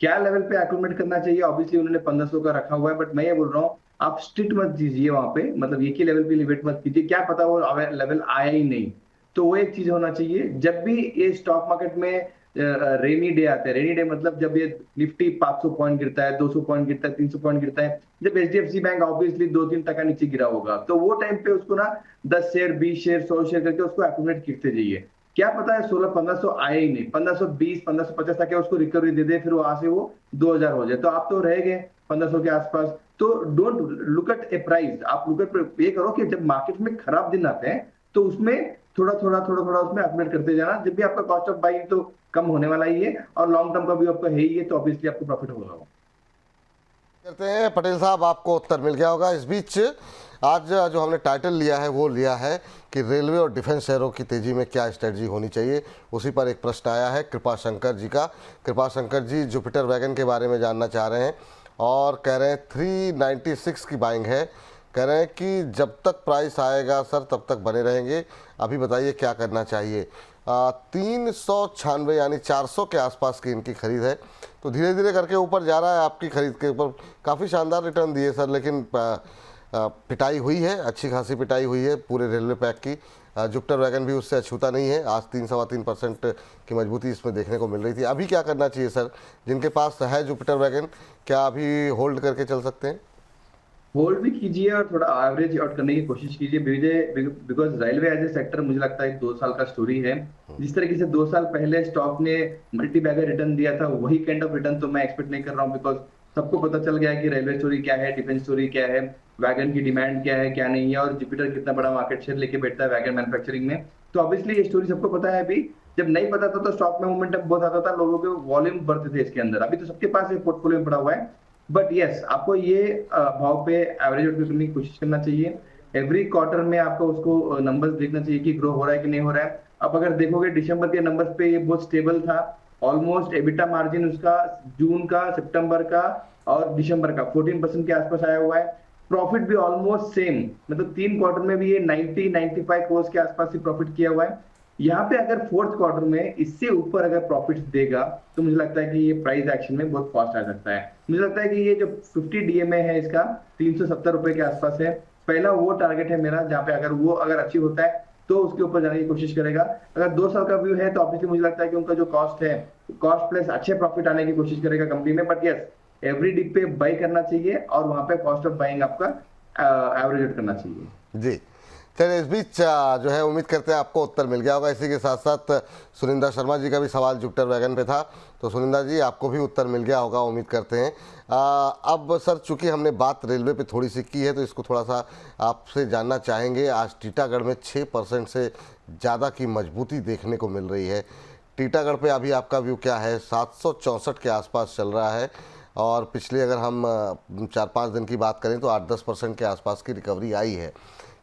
क्या लेवल पे एक्यूमुलेट करना चाहिए? ऑब्वियसली उन्होंने 1500 का रखा हुआ है, बट मैं ये बोल रहा हूँ आप स्ट्रिक्ट मत दीजिए वहां पे, मतलब एक ही लेवल पे लिमिट मत कीजिए। क्या पता वो लेवल आया ही नहीं, तो वो एक चीज होना चाहिए। जब भी ये स्टॉक मार्केट में रेनी डे आते हैं, रेनी डे मतलब जब ये निफ्टी 500 पॉइंट गिरता है, 200 पॉइंट गिरता है, 300 पॉइंट गिरता है, जब HDFC बैंक ऑब्वियसली 2-3% नीचे गिरा होगा, तो वो टाइम पे उसको ना 10 शेयर, 20 शेयर, 100 शेयर करके उसको एक्यूमुलेट करते जाइए। क्या पता है 1500 आए ही नहीं, 1520, 1550 तक उसको रिकवरी दे दे, फिर वहां से वो 2000 हो जाए, तो आप तो रह गए 1500 के आसपास। तो don't look at A price, आप लुक एट ये करो कि जब मार्केट में खराब दिन आते हैं तो उसमें थोड़ा थोड़ा उसमें अपडेट करते जाना। जब भी आपका कॉस्ट ऑफ बाइंग तो कम होने वाला ही है, और लॉन्ग टर्म का भी आपका है ही है, तो ऑब्वियसली आपको प्रॉफिट होगा। करते हैं पटेल साहब, आपको उत्तर मिल गया होगा। इस बीच आज जो हमने टाइटल लिया है वो लिया है कि रेलवे और डिफेंस शेयरों की तेज़ी में क्या स्ट्रेटजी होनी चाहिए। उसी पर एक प्रश्न आया है कृपा शंकर जी का। कृपा शंकर जी जुपिटर वैगन के बारे में जानना चाह रहे हैं और कह रहे हैं 396 की बाइंग है। कह रहे हैं कि जब तक प्राइस आएगा सर तब तक बने रहेंगे, अभी बताइए क्या करना चाहिए। 396 यानी 400 के आसपास की इनकी खरीद है, तो धीरे धीरे करके ऊपर जा रहा है। आपकी खरीद के ऊपर काफ़ी शानदार रिटर्न दिए सर, लेकिन पिटाई हुई है, अच्छी खासी पिटाई हुई है पूरे रेलवे पैक की। जुपिटर वैगन भी उससे अछूता नहीं है। आज 3-3.25% की मजबूती इसमें देखने को मिल रही थी। अभी क्या करना चाहिए सर? जिनके पास है जुपिटर वैगन, क्या अभी होल्ड करके चल सकते हैं? होल्ड भी कीजिए और थोड़ा एवरेज आउट करने की कोशिश कीजिए, because railway as a sector मुझे लगता है 2 साल का स्टोरी है। जिस तरीके से 2 साल पहले स्टॉक ने मल्टी बैगर रिटर्न दिया था, वही काइंड ऑफ रिटर्न तो मैं एक्सपेक्ट नहीं कर रहा हूँ, बिकॉज सबको पता चल गया है कि रेलवे स्टोरी क्या है, डिफेंस स्टोरी क्या है, वैगन की डिमांड क्या है क्या नहीं है, और जुपिटर कितना बड़ा मार्केट शेयर लेके बैठता है वैगन मैन्युफैक्चरिंग में। तो ऑब्वियसली ये स्टोरी सबको पता है। अभी जब नहीं पता था तो स्टॉक में मोमेंटम बहुत आता था, लोगों के वॉल्यूम बढ़ते थे इसके अंदर। अभी तो सबके पास एक पोर्टफोलियो में पड़ा हुआ है। बट यस, आपको ये भाव पे एवरेज होल्ड करने की कोशिश करना चाहिए। एवरी क्वार्टर में आपको उसको नंबर्स देखना चाहिए कि ग्रो हो रहा है कि नहीं हो रहा है। अब अगर देखोगे दिसंबर के नंबर्स पे ये बहुत स्टेबल था, ऑलमोस्ट एबिटा मार्जिन उसका जून का, सितंबर का और दिसंबर का 14% के आसपास आया हुआ है। प्रॉफिट भी ऑलमोस्ट सेम, मतलब 3 क्वार्टर में भी ये 90-95 करोड़ के आसपास ही प्रॉफिट किया हुआ है। यहाँ पे अगर फोर्थ क्वार्टर में इससे ऊपर अगर प्रॉफिट देगा तो मुझे लगता है कि ये प्राइस एक्शन में बहुत फास्ट आ सकता है। मुझे लगता है कि ये जो 50 डीएमए है इसका 370 रुपए के आसपास है, पहला वो टारगेट है मेरा, जहाँ पे अगर वो अचीव होता है तो उसके ऊपर जाने की कोशिश करेगा। अगर 2 साल का व्यू है तो ऑब्वियसली मुझे लगता है कि उनका जो कॉस्ट है, कॉस्ट प्लस अच्छे प्रॉफिट आने की कोशिश करेगा कंपनी में। बट यस, एवरी डिप पे बाई करना चाहिए और वहां पे कॉस्ट ऑफ बाइंग आपका एवरेज करना चाहिए। जी चलिए, इस बीच जो है उम्मीद करते हैं आपको उत्तर मिल गया होगा। इसी के साथ साथ सुनिंदा शर्मा जी का भी सवाल जुपिटर वैगन पे था, तो सुनिंदा जी आपको भी उत्तर मिल गया होगा उम्मीद करते हैं। अब सर चूंकि हमने बात रेलवे पे थोड़ी सी की है तो इसको थोड़ा सा आपसे जानना चाहेंगे। आज टीटागढ़ में 6% से ज़्यादा की मजबूती देखने को मिल रही है। टीटागढ़ पे अभी आपका व्यू क्या है? 764 के आसपास चल रहा है और पिछले अगर हम 4-5 दिन की बात करें तो 8-10% के आसपास की रिकवरी आई है।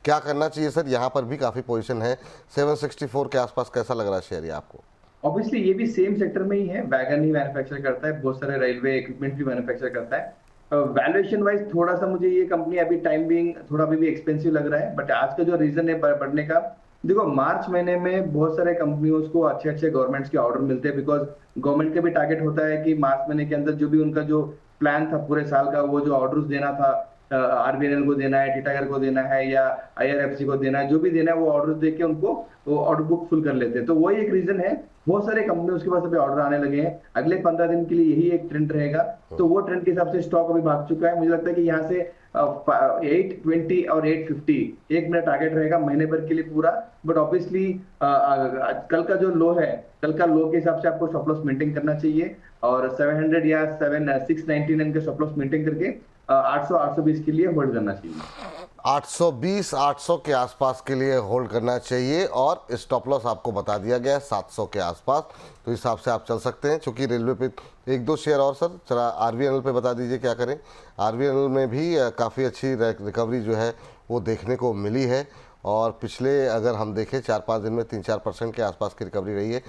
क्या करना चाहिए सर? यहाँ पर भी काफ़ी पोजीशन है, 764 के आसपास कैसा लग रहा है शेयर ये आपको? ऑब्वियसली ये भी सेम सेक्टर में ही है, वैगन ही मैन्युफैक्चर करता है, बहुत सारे रेलवे इक्विपमेंट भी मैन्युफैक्चर करता है। वैल्यूएशन वाइज थोड़ा सा मुझे ये कंपनी अभी टाइम बिंग थोड़ा अभी भी एक्सपेंसिव लग रहा है, बट आज का जो रीजन है बढ़ने का, देखो मार्च महीने में बहुत सारे कंपनियों को अच्छे अच्छे गवर्नमेंट्स के ऑर्डर मिलते हैं, बिकॉज गवर्नमेंट का भी टारगेट होता है कि मार्च महीने के अंदर जो भी उनका जो प्लान था पूरे साल का, वो जो ऑर्डर्स देना था, आरबीएनएल को देना है, टीटागढ़ को देना है या आईआरएफसी को देना है, जो भी देना है वो ऑर्डर देके उनको वो ऑर्डर बुक फुल कर लेते हैं। तो वही एक रीजन है, बहुत सारे कंपनी उसके पास अभी ऑर्डर आने लगे हैं। अगले 15 दिन के लिए यही एक ट्रेंड रहेगा, तो वो ट्रेंड के हिसाब से स्टॉक अभी भाग चुका है। मुझे लगता है कि यहाँ से 820 और 850 एक मेरा टारगेट रहेगा महीने भर के लिए पूरा। बट ऑब्वियसली कल का जो लो है, कल का लो के हिसाब से आपको स्टॉप लॉस मेंटेन करना चाहिए और 700 या 699 के स्टॉप लॉस मेंटेन करके 800-820 के लिए होल्ड करना चाहिए। 820-800 के आसपास के लिए होल्ड करना चाहिए और स्टॉप लॉस आपको बता दिया गया है 700 के आसपास, तो इस हिसाब से आप चल सकते हैं। क्योंकि रेलवे पे 1-2 शेयर और सर चला, आरवीएनएल पे बता दीजिए क्या करें। आरवीएनएल में भी काफ़ी अच्छी रिकवरी जो है वो देखने को मिली है और पिछले अगर हम देखें 4-5 दिन में 3-4% के आसपास की रिकवरी रही है।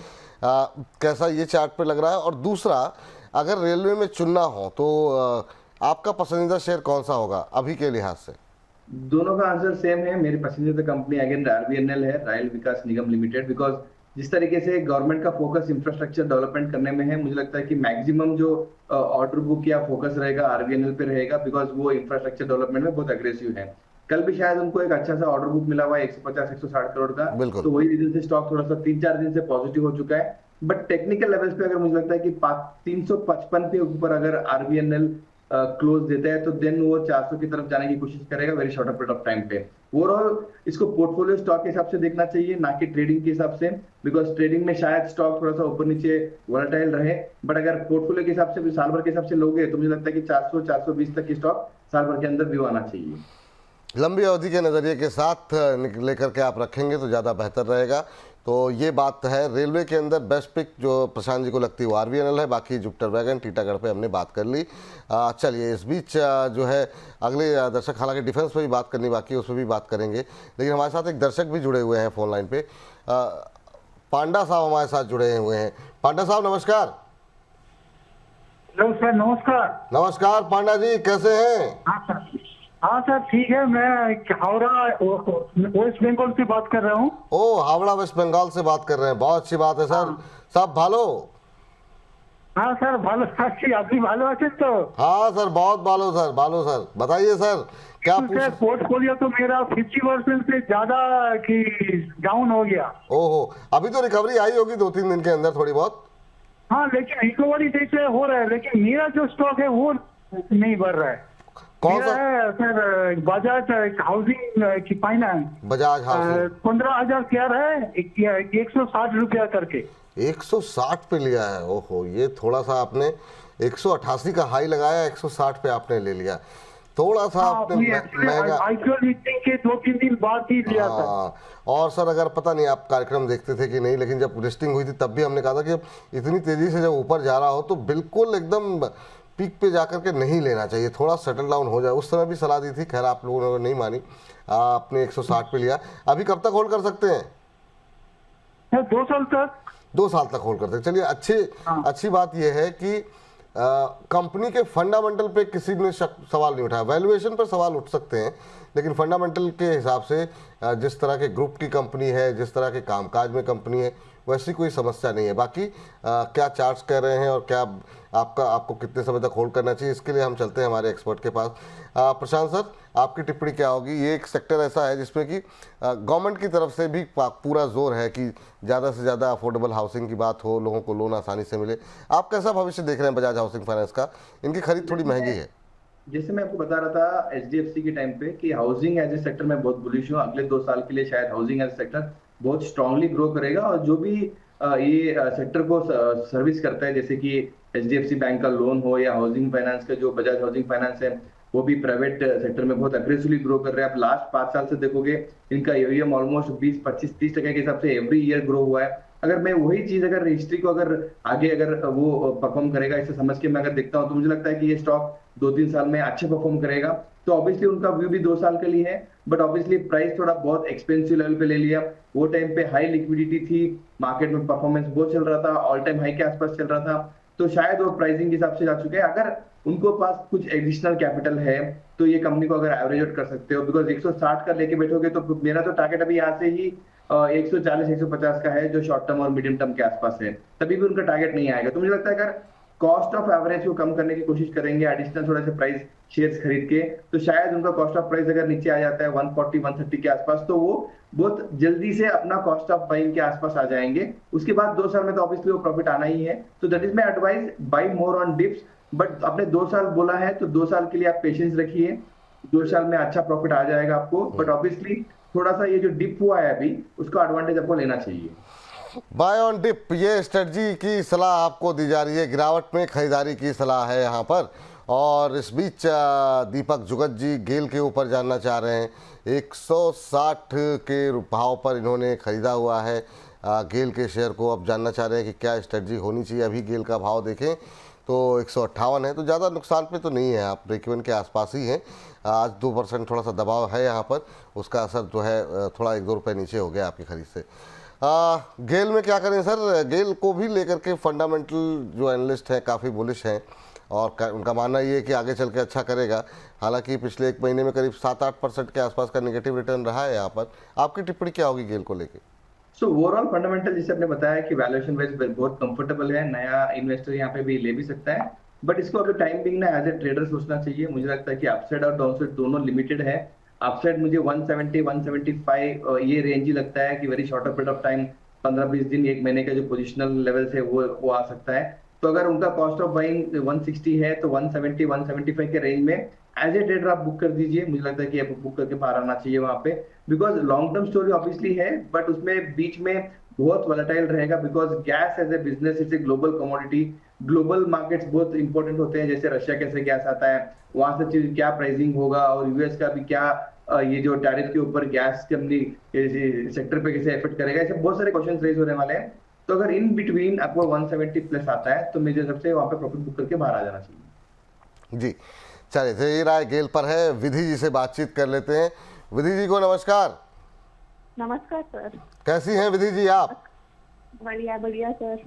कैसा ये चार्ट पे लग रहा है? और दूसरा, अगर रेलवे में चुनना हो तो आपका पसंदीदा शेयर कौन सा होगा अभी के लिहाज से? दोनों का आंसर सेम है। मेरी पसंदीदा कंपनी अगेन आरबीएनएल है, royal Vikas Nigam limited, because जिस तरीके से गवर्नमेंट का फोकस इंफ्रास्ट्रक्चर डेवलपमेंट करने में है, मुझे लगता है कि मैक्सिमम जो ऑर्डर बुक या फोकस रहेगा आरबीएनएल पे रहेगा, बिकॉज वो इंफ्रास्ट्रक्चर डेवलपमेंट में बहुत अग्रेसिव है। कल भी शायद उनको एक अच्छा सा ऑर्डर बुक मिला हुआ है 150-160 करोड़ का, तो वही रीजन से स्टॉक थोड़ा सा 3-4 दिन से पॉजिटिव हो चुका है। बट टेक्निकल लेवल्स पे अगर मुझे लगता है कि 355 के ऊपर अगर आरबीएनएल क्लोज देता है तो देन वो 400 की तरफ जाने की कोशिश करेगा very short period of time पे। ओवरऑल इसको पोर्टफोलियो स्टॉक के हिसाब से देखना चाहिए, ना कि ट्रेडिंग के हिसाब से, बिकॉज ट्रेडिंग में शायद स्टॉक थोड़ा सा ऊपर नीचे वोलेटाइल रहे। बट अगर पोर्टफोलियो के हिसाब से साल भर के हिसाब से लोगे तो मुझे लगता है कि 400-420 तक की स्टॉक साल भर के अंदर व्यू आना चाहिए। लंबी अवधि के नज़रिए के साथ लेकर के आप रखेंगे तो ज़्यादा बेहतर रहेगा। तो ये बात है। रेलवे के अंदर बेस्ट पिक जो प्रशांत जी को लगती है वो आरवीएनएल है, बाकी जुपिटर वैगन, टीटागढ़ पे हमने बात कर ली। चलिए इस बीच जो है अगले दर्शक, हालांकि डिफेंस पे भी बात करनी बाकी है, उस पर भी बात करेंगे, लेकिन हमारे साथ एक दर्शक भी जुड़े हुए हैं फ़ोन लाइन पे। पांडा साहब हमारे साथ जुड़े हुए हैं। पांडा साहब नमस्कार। हेलो सर, नमस्कार। नमस्कार पांडा जी, कैसे हैं? हाँ सर ठीक है। मैं हावड़ा वेस्ट बंगाल से बात कर रहा हूँ। ओ, हावड़ा वेस्ट बंगाल से बात कर रहे हैं, बहुत अच्छी बात है सर। सब भालो? हाँ सर भालो, अच्छी আপনি ভালো আছেন तो? हाँ सर, बहुत भालो सर, भालो सर। बताइए सर क्या सर पोर्टफोलियो तो मेरा 50% से ज्यादा की डाउन हो गया। ओहो, अभी तो रिकवरी आई होगी 2-3 दिन के अंदर थोड़ी बहुत। हाँ लेकिन रिकवरी जैसे हो रहा है, लेकिन मेरा जो स्टॉक है वो नहीं बढ़ रहा है। कौन सा? सर बजाज हाउसिंग की फाइनेंस, बजाज हाउसिंग 15,000 शेयर है, 160 रुपया करके 160 पे लिया है। ओहो, ये थोड़ा सा आपने 188 का हाई लगाया, 160 पे आपने ले लिया, थोड़ा सा आपने महंगा। आईपीओ लिस्टिंग के 2-3 दिन बाद ही लिया था। और सर अगर पता नहीं आप कार्यक्रम देखते थे कि नहीं, लेकिन जब लिस्टिंग हुई थी तब भी हमने कहा था कि इतनी तेजी से जब ऊपर जा रहा हो तो बिल्कुल एकदम पीक पे जाकर के नहीं लेना चाहिए, थोड़ा सेटल डाउन हो जाए। उस समय भी सलाह दी थी, खैर आप लोगों ने नहीं मानी, आपने 160 पे लिया। अभी कब तक होल्ड कर सकते हैं? 2 साल तक। 2 साल तक होल्ड करते हैं। चलिए, अच्छी बात यह है कि कंपनी के फंडामेंटल पे किसी ने सवाल नहीं उठाया। वैल्यूएशन पर सवाल उठ सकते हैं, लेकिन फंडामेंटल के हिसाब से जिस तरह के ग्रुप की कंपनी है, जिस तरह के कामकाज में कंपनी है, वैसी कोई समस्या नहीं है। बाकी क्या चार्ट्स कह रहे हैं और क्या आपको कितने समय तक होल्ड करना चाहिए, इसके लिए हम चलते हैं हमारे एक्सपर्ट के पास। प्रशांत सर, आपकी टिप्पणी क्या होगी? ये एक सेक्टर ऐसा है जिसमें कि गवर्नमेंट की तरफ से भी पूरा जोर है कि ज़्यादा से ज़्यादा अफोर्डेबल हाउसिंग की बात हो, लोगों को लोन आसानी से मिले। आप कैसा भविष्य देख रहे हैं बजाज हाउसिंग फाइनेंस का? इनकी खरीद थोड़ी महंगी है। जैसे मैं आपको बता रहा था एचडीएफसी के टाइम पे कि हाउसिंग एज ए सेक्टर में बहुत बुलिश हूँ। अगले 2 साल के लिए शायद हाउसिंग एज ए सेक्टर बहुत स्ट्रांगली ग्रो करेगा, और जो भी ये सेक्टर को सर्विस करता है, जैसे कि एचडीएफसी बैंक का लोन हो या हाउसिंग फाइनेंस का जो बजाज हाउसिंग फाइनेंस है, वो भी प्राइवेट सेक्टर में बहुत अग्रेसिवली ग्रो कर रहे हैं। आप लास्ट 5 साल से देखोगे इनका एवीएम ऑलमोस्ट 20-25-30% के हिसाब से एवरी ईयर ग्रो हुआ है। अगर मैं वही चीज अगर हिस्ट्री को अगर आगे अगर वो परफॉर्म करेगा इसे समझ के मैं अगर देखता हूँ, तो मुझे लगता है कि ये स्टॉक 2-3 साल में अच्छे परफॉर्म करेगा। तो ऑब्वियसली उनका व्यू भी 2 साल के लिए है, बट ऑब्वियसली प्राइस थोड़ा बहुत एक्सपेंसिव लेवल पे ले लिया। वो टाइम पे हाई लिक्विडिटी थी, मार्केट में परफॉर्मेंस बहुत चल रहा था, ऑल टाइम हाई के आसपास चल रहा था, तो शायद वो प्राइसिंग के हिसाब से जा चुके हैं। अगर उनको पास कुछ एडिशनल कैपिटल है तो ये कंपनी को अगर एवरेज आउट कर सकते हो, बिकॉज 160 का लेके बैठोगे तो मेरा तो टारगेट अभी यहाँ से ही 140-150 का है, जो शॉर्ट टर्म और मीडियम टर्म के आसपास है, तभी भी उनका टारगेट नहीं आएगा। तो मुझे लगता है अगर कॉस्ट ऑफ एवरेज को कम करने की कोशिश करेंगे एडिशनल थोड़ा सा प्राइस शेयर्स खरीद के, तो शायद उनका कॉस्ट ऑफ प्राइस अगर नीचे आ जाता है 140-130 के आसपास, तो वो बहुत जल्दी से अपना कॉस्ट ऑफ बाइंग के आसपास आ जाएंगे। उसके बाद 2 साल में तो ऑब्वियसली वो प्रॉफिट आना ही है। तो that is my advice, by more on dips. But आपने 2 साल बोला है तो 2 साल के लिए आप पेशेंस रखिए, 2 साल में अच्छा प्रॉफिट आ जाएगा आपको। बट ऑब्वियसली थोड़ा सा ये जो डिप हुआ है अभी, उसका एडवांटेज आपको लेना चाहिए। बाय ऑन डिप, ये स्ट्रेटजी की सलाह आपको दी जा रही है, गिरावट में खरीदारी की सलाह है यहाँ पर। और इस बीच दीपक जुगत जी गेल के ऊपर जानना चाह रहे हैं। 160 के भाव पर इन्होंने खरीदा हुआ है गेल के शेयर को। अब जानना चाह रहे हैं कि क्या स्ट्रेटजी होनी चाहिए। अभी गेल का भाव देखें तो 158 है, तो ज़्यादा नुकसान पे तो नहीं है, आप ब्रेक इवन के आसपास ही हैं। आज 2% थोड़ा सा दबाव है यहाँ पर, उसका असर जो है थोड़ा 1-2 रुपये नीचे हो गया आपकी खरीद से। गेल में क्या करें सर? गेल को भी लेकर के फंडामेंटल जो एनालिस्ट हैं काफ़ी बुलिश हैं, और उनका मानना ये है कि आगे चल के अच्छा करेगा। हालांकि पिछले 1 महीने में करीब 7-8% के आसपास का नेगेटिव रिटर्न रहा है यहाँ पर। आपकी टिप्पणी क्या होगी गेल को लेकर? सो ओवरऑल फंडामेंटल जैसे आपने बताया कि वैल्यूएशन वाइज बहुत कंफर्टेबल है, नया इन्वेस्टर यहाँ पे भी ले भी सकता है, बट इसको अभी टाइम बिंग ना एज ए ट्रेडर सोचना चाहिए। मुझे लगता है कि अपसाइड और डाउनसाइड दोनों लिमिटेड है। अपसाइड मुझे 170-175 ये रेंज ही लगता है कि very shorter period of time, 15-20 दिन 1 महीने का जो पोजिशनल लेवल है वो आ सकता है। तो अगर उनका कॉस्ट ऑफ बाइंग 160 है तो 170-175 के रेंज में एज ए ट्रेडर आप बुक कर दीजिए। मुझे लगता है कि आपको बुक करके बाहर आना चाहिए वहां पे, because long term story obviously है, बट उसमें बीच में बहुत वोलेटाइल रहेगा, because gas as a business is a global commodity. Global markets बहुत इंपॉर्टेंट होते हैं, जैसे रशिया कैसे गैस आता है, वहां से चीज क्या प्राइसिंग होगा, और यूएस का भी क्या ये जो टैरिफ के ऊपर गैस कंपनी सेक्टर पे कैसे इफेक्ट करेगा, ऐसे बहुत सारे क्वेश्चन रेज होने वाले हैं। तो अगर इन बिटवीन आपको 170 प्लस आता है तो मुझे सबसे वहां पे प्रॉफिट बुक करके बाहर आ जाना चाहिए। जी चलिए, तो ये राय गेल पर है। विधि जी से बातचीत कर लेते हैं। विधि जी को नमस्कार। नमस्कार सर। कैसी हैं विधि जी आप? बढ़िया बढ़िया सर।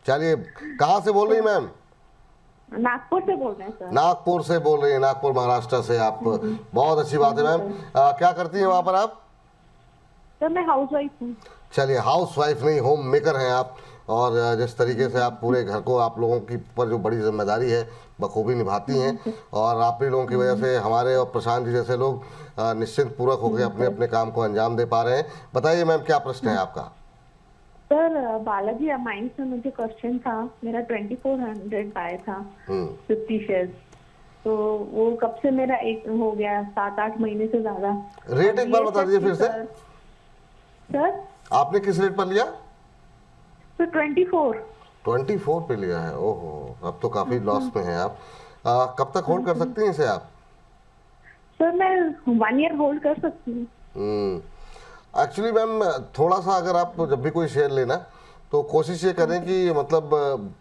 चलिए, कहाँ से बोल रही मैम? नागपुर से बोल रहे हैं सर। नागपुर से बोल रही हैं, नागपुर महाराष्ट्र से आप। बहुत अच्छी बात है मैम। क्या करती हैं वहाँ पर आप? सर मैं हाउसवाइफ हूँ। चलिए, हाउस वाइफ नहीं, होम मेकर हैं आप, और जिस तरीके से आप पूरे घर को, आप लोगों की पर जो बड़ी जिम्मेदारी है बखूबी निभाती हैं, और आप ही लोगों की वजह से हमारे और प्रशांत जी जैसे लोग निश्चिंत पूर्वक होकर अपने अपने काम को अंजाम दे पा रहे हैं। बताइए मैम, क्या प्रश्न है आपका? सर बालाजी माइंड से मुझे क्वेश्चन था। मेरा 2400 पाया था 50 शेयर, तो वो कब से मेरा एक हो गया 7-8 महीने से ज्यादा। रेट एक बार बता दीजिए फिर से। सर आपने किस रेट पर लिया? सर 24 पे लिया है। ओहो, अब तो काफी लॉस में है आप। कब तक होल्ड कर सकती हैं इसे आप? सर मैं 1 ईयर होल्ड कर सकती हूँ। एक्चुअली मैम, थोड़ा सा अगर आप जब भी कोई शेयर लेना तो कोशिश ये करें कि मतलब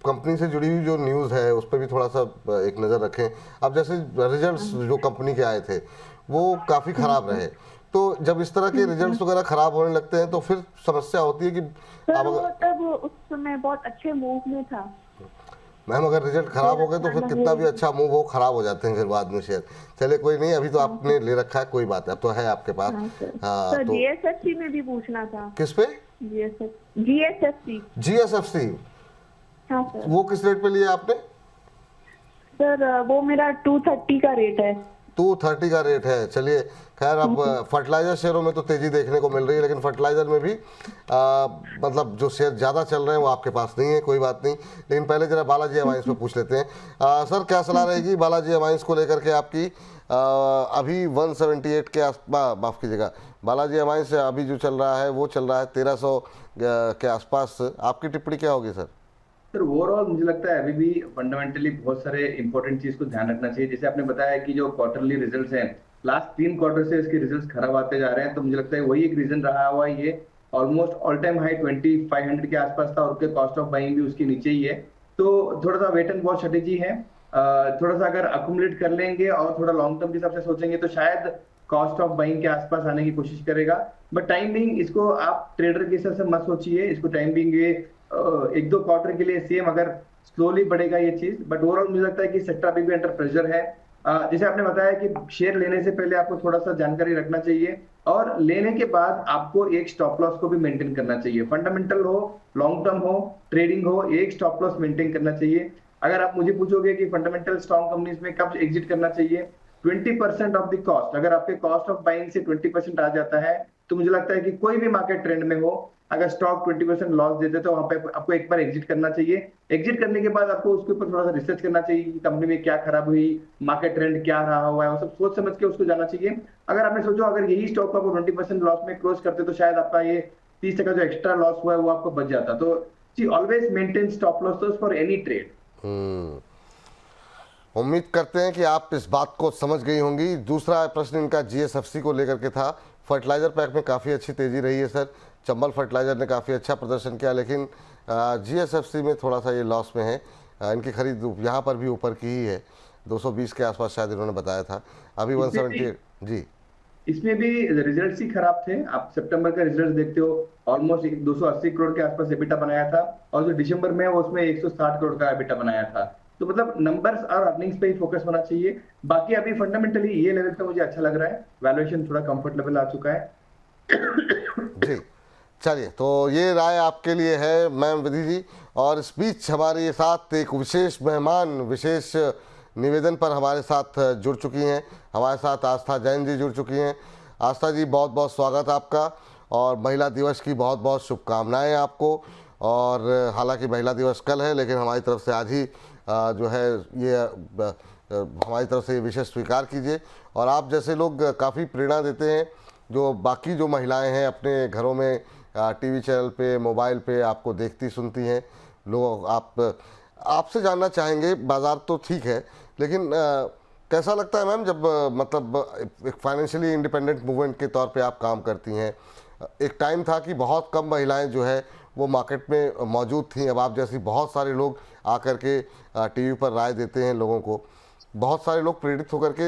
कंपनी से जुड़ी हुई जो न्यूज़ है उस पर भी थोड़ा सा एक नज़र रखें। अब जैसे रिजल्ट्स जो कंपनी के आए थे वो काफ़ी ख़राब रहे, तो जब इस तरह के रिजल्ट्स वगैरह ख़राब होने लगते हैं तो फिर समस्या होती है कि सर वो तब उस समय बहुत अच्छे मूव में था। मैम अगर रिजल्ट खराब हो गए तो फिर कितना भी अच्छा मूव हो, खराब हो जाते हैं फिर बाद में शेयर। चले कोई नहीं, अभी तो आपने ले रखा है, कोई बात है, अब तो है आपके पास। सर तो जीएसएफसी में भी पूछना था। किस पे? जीएसएफसी। जीएसएफसी, हाँ सर। वो किस रेट पे लिया आपने? सर वो मेरा 230 का रेट है। 230 का रेट है। चलिए खैर, अब फर्टिलाइजर शेयरों में तो तेजी देखने को मिल रही है, लेकिन फर्टिलाइजर में भी मतलब जो शेयर ज़्यादा चल रहे हैं वो आपके पास नहीं है, कोई बात नहीं। लेकिन पहले जरा बालाजी अमाइंस पे पूछ लेते हैं। सर क्या सलाह रहेगी बालाजी अमाइंस को लेकर के आपकी? अभी 178 के आसपास, माफ़ कीजिएगा, बालाजी अमाइंस अभी जो चल रहा है वो चल रहा है 1300 के आसपास। आपकी टिप्पणी क्या होगी सर? सर ओवरऑल मुझे लगता है अभी भी फंडामेंटली बहुत सारे इंपॉर्टेंट चीज को ध्यान रखना चाहिए। जैसे आपने बताया कि जो क्वार्टरली रिजल्ट्स हैं, लास्ट 3 क्वार्टर से इसके रिजल्ट्स खराब आते जा रहे हैं, तो मुझे लगता है वही एक रीजन रहा हुआ है। ये ऑलमोस्ट ऑल टाइम हाई 2500 के आसपास था और उसके कॉस्ट ऑफ बाइंग भी उसके नीचे ही है। तो थोड़ा सा वेट एंड वॉच स्ट्रेटेजी है। थोड़ा सा अगर अकुमुलेट कर लेंगे और थोड़ा लॉन्ग टर्म के हिसाब से सोचेंगे तो शायद कॉस्ट ऑफ बाइंग के आसपास आने की कोशिश करेगा। बट टाइम बिंग इसको आप ट्रेडर के हिसाब से मत सोचिए, इसको टाइम बिंग ये 1-2 क्वार्टर के लिए सेम अगर स्लोली बढ़ेगा ये चीज। बट ओवरऑल मुझे लगता है कि सेक्टर अभी भी अंडर प्रेशर है। जैसे आपने बताया कि शेयर लेने से पहले आपको थोड़ा सा जानकारी रखना चाहिए और लेने के बाद आपको एक स्टॉप लॉस को भी मेंटेन करना चाहिए। फंडामेंटल हो, लॉन्ग टर्म हो, ट्रेडिंग हो, एक स्टॉप लॉस मेंटेन करना चाहिए। अगर आप मुझे पूछोगे कि फंडामेंटल स्ट्रॉन्ग कंपनीज में कब एग्जिट करना चाहिए, 20% ऑफ द कॉस्ट, अगर आपके कॉस्ट ऑफ बाइंग से 20% आ जाता है तो मुझे लगता है कि कोई भी मार्केट ट्रेंड में हो, अगर स्टॉक 20% लॉस देते तो वहां पे आपको एक बार एग्जिट करना चाहिए। एग्जिट करने के बाद आपको उसके ऊपर थोड़ा सा रिसर्च करना चाहिए कि कंपनी में क्या खराब हुई, मार्केट ट्रेंड क्या रहा हुआ है, वो सब सोच समझ के उसको जाना चाहिए। अगर आपने सोचो अगर यही स्टॉक को आपको 20% लॉस में क्लोज करते तो शायद आपका ये 30% जो एक्स्ट्रा लॉस हुआ है वो आपको बच जाता। तो जी always maintain stop losses for any trade. उम्मीद करते हैं कि आप इस बात को समझ गई होंगी। दूसरा प्रश्न इनका जीएसएफसी को लेकर के था। फर्टिलाइजर पैक में काफ़ी अच्छी तेज़ी रही है सर, चंबल फर्टिलाइजर ने काफ़ी अच्छा प्रदर्शन किया, लेकिन जीएसएफसी में थोड़ा सा ये लॉस में है। इनकी खरीद यहाँ पर भी ऊपर की ही है, 220 के आसपास शायद इन्होंने बताया था, अभी 178। जी इसमें भी रिजल्ट्स ही खराब थे। आप सितंबर का रिजल्ट देखते हो, ऑलमोस्ट 280 करोड़ के आसपास एबिटा बनाया था और जो दिसंबर में है उसमें 160 करोड़ का एबिटा बनाया था। तो मतलब नंबर्स और अर्निंग्स पे ही फोकस होना चाहिए। बाकी अभी फंडामेंटली ये लेवल पे मुझे अच्छा लग रहा है, वैल्यूएशन थोड़ा कंफर्ट लेवल आ चुका है। जी चलिए, तो ये राय आपके लिए है मैम विधि जी। और इस बीच हमारे साथ एक विशेष मेहमान विशेष निवेदन पर हमारे साथ जुड़ चुकी हैं। हमारे साथ आस्था जैन जी जुड़ चुकी हैं। आस्था जी बहुत बहुत स्वागत आपका और महिला दिवस की बहुत बहुत शुभकामनाएं आपको। और हालांकि महिला दिवस कल है, लेकिन हमारी तरफ से आज ही जो है ये हमारी तरफ से ये विषय स्वीकार कीजिए। और आप जैसे लोग काफ़ी प्रेरणा देते हैं, जो बाकी जो महिलाएं हैं अपने घरों में टीवी चैनल पे, मोबाइल पे आपको देखती सुनती हैं लोग। आपसे जानना चाहेंगे, बाज़ार तो ठीक है लेकिन कैसा लगता है मैम जब मतलब एक फाइनेंशियली इंडिपेंडेंट मूवमेंट के तौर पे आप काम करती हैं। एक टाइम था कि बहुत कम महिलाएं जो है वो मार्केट में मौजूद थीं, अब आप जैसी बहुत सारे लोग आकर के टीवी पर राय देते हैं लोगों को, बहुत सारे लोग प्रेरित होकर के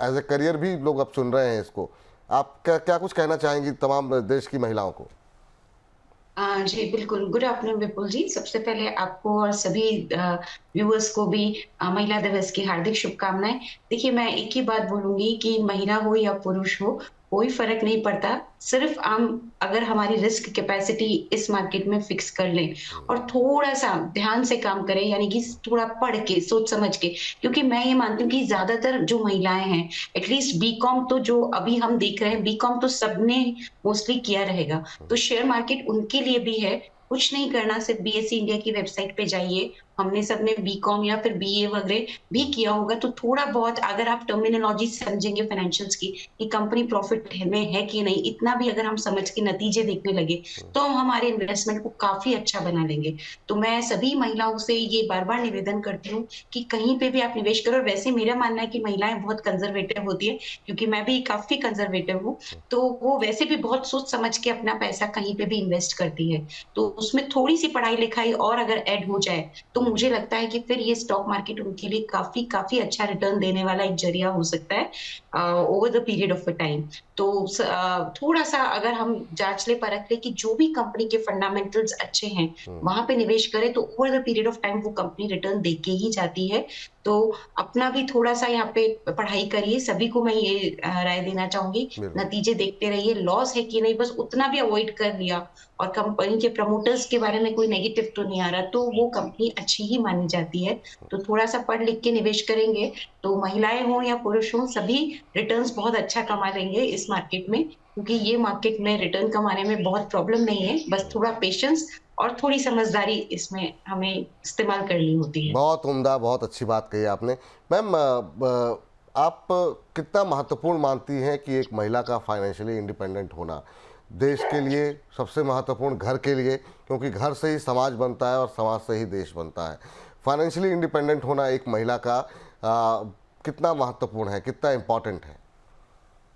एज ए करियर भी लोग अब चुन रहे हैं इसको। आप क्या कुछ कहना चाहेंगी तमाम देश की महिलाओं को? जी बिल्कुल। गुड आफ्टरनून विपुल जी। सबसे पहले आपको और सभी व्यूअर्स को भी महिला दिवस की हार्दिक शुभकामनाएं। देखिए, मैं एक ही बात बोलूंगी कि महिला हो या पुरुष हो, कोई फर्क नहीं पड़ता। सिर्फ हम अगर हमारी रिस्क कैपेसिटी इस मार्केट में फिक्स कर लें और थोड़ा सा ध्यान से काम करें, यानी कि थोड़ा पढ़ के सोच समझ के, क्योंकि मैं ये मानती हूँ कि ज्यादातर जो महिलाएं हैं, एटलीस्ट बीकॉम तो जो अभी हम देख रहे हैं, बीकॉम तो सबने मोस्टली किया रहेगा, तो शेयर मार्केट उनके लिए भी है। कुछ नहीं करना, सिर्फ बीएसई इंडिया की वेबसाइट पे जाइए हमने सबने बीकॉम या फिर बीए वगैरह भी किया होगा, तो थोड़ा बहुत अगर आप टर्मिनोलॉजी समझेंगे फाइनेंशियल्स की कि कंपनी प्रॉफिट में है कि नहीं, इतना भी अगर हम समझ के नतीजे देखने लगे तो हम हमारे इन्वेस्टमेंट को काफी अच्छा बना लेंगे। तो मैं सभी महिलाओं से ये बार बार निवेदन करती हूँ कि कहीं पे भी आप निवेश करो। और वैसे मेरा मानना है कि महिलाएं बहुत कंजर्वेटिव होती है, क्योंकि मैं भी काफी कंजर्वेटिव हूँ, तो वो वैसे भी बहुत सोच समझ के अपना पैसा कहीं पे भी इन्वेस्ट करती है। तो उसमें थोड़ी सी पढ़ाई लिखाई और अगर ऐड हो जाए तो मुझे लगता है कि फिर ये स्टॉक मार्केट उनके लिए काफी काफी अच्छा रिटर्न देने वाला एक जरिया हो सकता है over the period of a time. तो थोड़ा सा अगर हम जांच ले परख ले कि जो भी कंपनी के फंडामेंटल्स अच्छे हैं वहां पे निवेश करें, तो over the period of time वो कंपनी रिटर्न दे के ही जाती है। तो अपना भी थोड़ा सा यहाँ पे पढ़ाई करिए, सभी को मैं ये राय देना चाहूंगी। बिल्कुल। नतीजे देखते रहिए, लॉस है कि नहीं बस उतना भी अवॉइड कर लिया, और कंपनी के प्रमोटर्स के बारे में कोई नेगेटिव तो नहीं आ रहा, तो वो कंपनी अच्छी ही मानी जाती है। तो थोड़ा सा पढ़ लिख के निवेश करेंगे तो महिलाएं हों या पुरुष हों, सभी रिटर्न्स बहुत अच्छा कमा लेंगे इस मार्केट में, क्योंकि ये मार्केट में रिटर्न कमाने में बहुत प्रॉब्लम नहीं है, बस थोड़ा पेशेंस और थोड़ी समझदारी इसमें हमें इस्तेमाल करनी होती है। बहुत उम्दा, बहुत अच्छी बात कही आपने। मैम, आप कितना महत्वपूर्ण मानती हैं कि एक महिला का फाइनेंशियली इंडिपेंडेंट होना देश के लिए सबसे महत्वपूर्ण, घर के लिए, क्योंकि घर से ही समाज बनता है और समाज से ही देश बनता है। फाइनेंशियली इंडिपेंडेंट होना एक महिला का कितना महत्वपूर्ण है, कितना इम्पोर्टेंट है?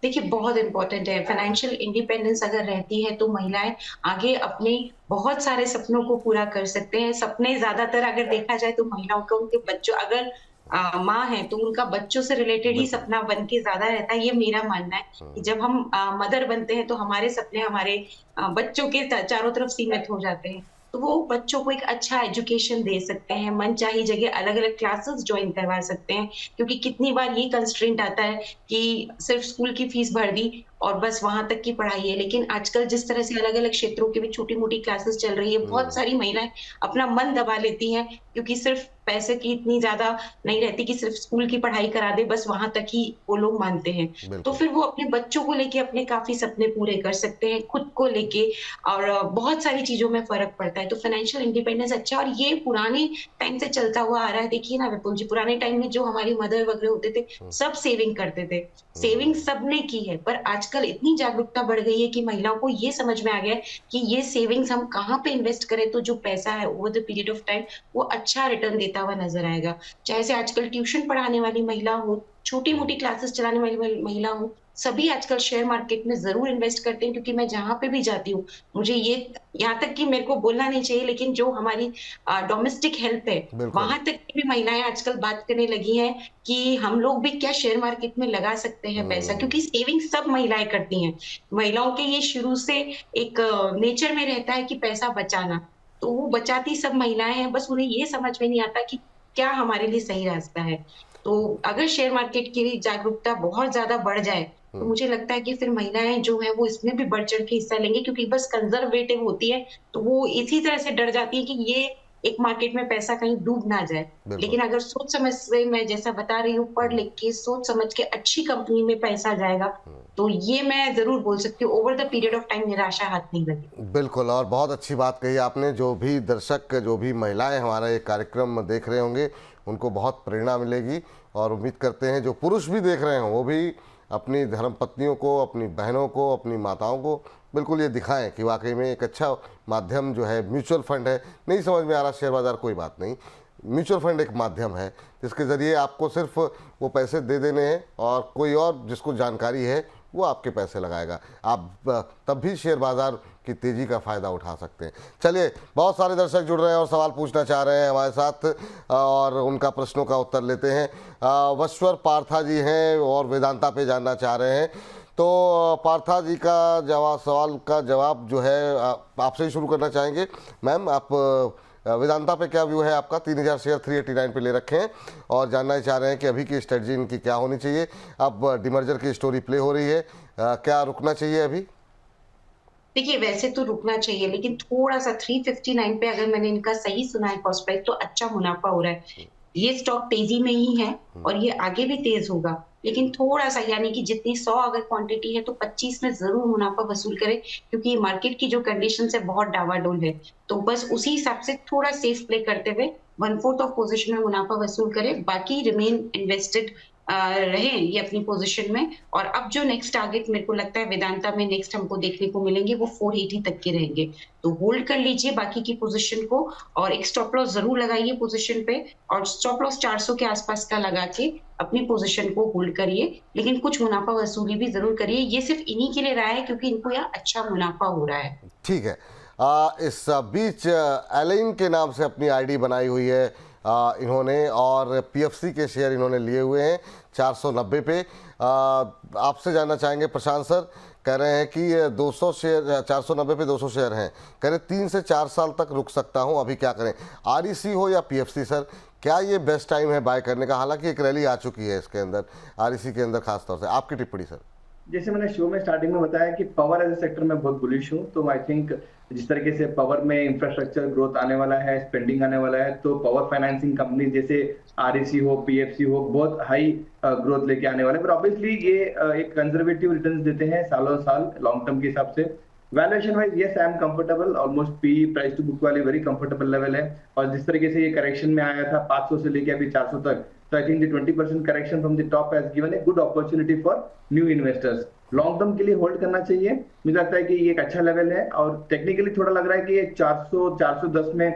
देखिए बहुत इंपॉर्टेंट है। फाइनेंशियल इंडिपेंडेंस अगर रहती है तो महिलाएं आगे अपने बहुत सारे सपनों को पूरा कर सकते हैं। सपने ज्यादातर अगर देखा जाए तो महिलाओं को उनके बच्चों, अगर माँ है तो उनका बच्चों से रिलेटेड ही सपना बन के ज्यादा रहता है। ये मेरा मानना है कि जब हम मदर बनते हैं तो हमारे सपने हमारे बच्चों के चारों तरफ सीमित हो जाते हैं। तो वो बच्चों को एक अच्छा एजुकेशन दे सकते हैं, मनचाही जगह अलग अलग क्लासेस ज्वाइन करवा सकते हैं, क्योंकि कितनी बार ये कंस्ट्रेंट आता है कि सिर्फ स्कूल की फीस भर दी और बस वहां तक की पढ़ाई है। लेकिन आजकल जिस तरह से अलग अलग क्षेत्रों की भी छोटी मोटी क्लासेस चल रही है, बहुत सारी महिलाएं अपना मन दबा लेती हैं, क्योंकि सिर्फ पैसे की इतनी ज्यादा नहीं रहती कि सिर्फ स्कूल की पढ़ाई करा दे, बस वहां तक ही वो लोग मानते हैं। तो बिल्कुल। फिर वो अपने बच्चों को लेके अपने काफी सपने पूरे कर सकते हैं, खुद को लेके, और बहुत सारी चीजों में फर्क पड़ता है। तो फाइनेंशियल इंडिपेंडेंस अच्छा है, और ये पुराने टाइम से चलता हुआ आ रहा है। देखिए ना विपुल जी, पुराने टाइम में जो हमारी मदर वगैरह होते थे, सब सेविंग करते थे, सेविंग सबने की है। पर आजकल इतनी जागरूकता बढ़ गई है कि महिलाओं को ये समझ में आ गया है कि ये सेविंग्स हम कहाँ पे इन्वेस्ट करें तो जो पैसा है over the period of time वो अच्छा रिटर्न देता हुआ नजर आएगा। चाहे से आजकल ट्यूशन पढ़ाने वाली महिला हो, छोटी मोटी क्लासेस चलाने वाली महिला हो, सभी आजकल शेयर मार्केट में जरूर इन्वेस्ट करते हैं। क्योंकि मैं जहां पे भी जाती हूँ, मुझे ये, यहाँ तक कि मेरे को बोलना नहीं चाहिए, लेकिन जो हमारी डोमेस्टिक हेल्प है बिल्कुल। वहां तक की भी महिलाएं आजकल बात करने लगी हैं कि हम लोग भी क्या शेयर मार्केट में लगा सकते हैं पैसा, क्योंकि सेविंग सब महिलाएं करती हैं। महिलाओं के ये शुरू से एक नेचर में रहता है कि पैसा बचाना, तो वो बचाती सब महिलाएं हैं, बस उन्हें ये समझ में नहीं आता कि क्या हमारे लिए सही रास्ता है। तो अगर शेयर मार्केट की जागरूकता बहुत ज्यादा बढ़ जाए तो मुझे लगता है कि फिर महिलाएं जो है वो इसमें भी बढ़ चढ़ के हिस्सा लेंगी, क्योंकि बस कंजर्वेटिव होती है तो वो इसी तरह से डर जाती है कि ये एक मार्केट में पैसा कहीं डूब ना जाए। बिल्कुल। लेकिन अगर सोच समझ से, मैं जैसा बता रही हूँ, पढ़ लिख के सोच समझ के अच्छी कंपनी में पैसा जाएगा, तो ये मैं जरूर बोल सकती हूँ over the period of time निराशा हाथ नहीं लगेगी। बिल्कुल, और बहुत अच्छी बात कही आपने। जो भी दर्शक, जो भी महिलाएं हमारा ये कार्यक्रम देख रहे होंगे, उनको बहुत प्रेरणा मिलेगी, और उम्मीद करते हैं जो पुरुष भी देख रहे हों वो भी अपनी धर्मपत्नियों को, अपनी बहनों को, अपनी माताओं को बिल्कुल ये दिखाएं कि वाकई में एक अच्छा माध्यम जो है म्यूचुअल फंड है। नहीं समझ में आ रहा शेयर बाज़ार, कोई बात नहीं, म्यूचुअल फंड एक माध्यम है जिसके ज़रिए आपको सिर्फ वो पैसे दे देने हैं, और कोई और जिसको जानकारी है वो आपके पैसे लगाएगा। आप तब भी शेयर बाज़ार की तेज़ी का फ़ायदा उठा सकते हैं। चलिए, बहुत सारे दर्शक जुड़ रहे हैं और सवाल पूछना चाह रहे हैं हमारे साथ, और उनका प्रश्नों का उत्तर लेते हैं। वश्वर पार्था जी हैं और वेदांता पे जानना चाह रहे हैं। तो पार्था जी का सवाल का जवाब जो है आपसे ही शुरू करना चाहेंगे। मैम, आप वेदांता पे क्या व्यू है आपका? 3000 शेयर 389 पे ले रखे हैं और जानना ही चाह रहे हैं कि अभी की स्ट्रेटजी इनकी क्या होनी चाहिए। अब डिमर्जर की स्टोरी प्ले हो रही है, क्या रुकना चाहिए अभी? देखिए वैसे तो रुकना चाहिए, लेकिन थोड़ा सा 359 पे अगर मैंने इनका सही सुना है कॉस्ट प्राइस, तो अच्छा मुनाफा हो रहा है। ये स्टॉक तेजी में ही है और ये आगे भी तेज होगा। लेकिन थोड़ा सा यानी कि जितनी 100 अगर क्वांटिटी है तो 25 में जरूर मुनाफा वसूल करें, क्योंकि मार्केट की जो कंडीशन है बहुत डावाडोल है। तो बस उसी हिसाब से थोड़ा सेफ प्ले करते हुए 1/4 ऑफ पोजीशन में मुनाफा वसूल करें, बाकी रिमेन इन्वेस्टेड रहे ये अपनी पोजीशन में। और अब जो नेक्स्ट टारगेट मेरे को लगता है वेदांता में नेक्स्ट हमको देखने को मिलेंगे वो 480 तक के रहेंगे। तो होल्ड कर लीजिए बाकी की पोजीशन को, और एक स्टॉप लॉस जरूर लगाइए पोजीशन पे, और स्टॉप लॉस 400 के आसपास का लगा के अपनी पोजीशन को होल्ड करिए, लेकिन कुछ मुनाफा वसूली भी जरूर करिए। ये सिर्फ इन्हीं के लिए रहा है क्योंकि इनको यहाँ अच्छा मुनाफा हो रहा है। ठीक है। इस बीच एलाइन के नाम से अपनी आईडी बनाई हुई है इन्होंने, और पीएफसी के शेयर इन्होंने लिए हुए हैं 490 पे। आपसे जानना चाहेंगे प्रशांत सर, कह रहे हैं कि 200 शेयर 490 पे 200 शेयर हैं, कह रहे 3 से 4 साल तक रुक सकता हूं, अभी क्या करें? आरईसी हो या पीएफसी सर, क्या ये बेस्ट टाइम है बाय करने का? हालांकि एक रैली आ चुकी है इसके अंदर, आरईसी के अंदर खासतौर से। आपकी टिप्पणी सर। जैसे मैंने शो में स्टार्टिंग में बताया कि पावर एज ए सेक्टर में बहुत बुलिश हूँ, तो आई थिंक जिस तरीके से पावर में इंफ्रास्ट्रक्चर ग्रोथ आने वाला है, स्पेंडिंग आने वाला है, तो पावर फाइनेंसिंग कंपनी जैसे आरईसी हो, पीएफसी हो, बहुत हाई ग्रोथ लेके आने वाले। पर ऑब्वियसली ये एक कंजर्वेटिव रिटर्न्स देते हैं सालों साल लॉन्ग टर्म के हिसाब से। Valuation wise yes I am comfortable, almost P price to book वाली वेरी कंफर्टेबल लेवल है। और जिस तरीके से ये करेक्शन में आया था 500 से लेके अभी 400 तक, so I think the 20% correction from the top has given a good opportunity for new investors. Long term के लिए होल्ड करना चाहिए। मुझे लगता है कि ये एक अच्छा लेवल है, और टेक्निकली थोड़ा लग रहा है कि ये 400 410 में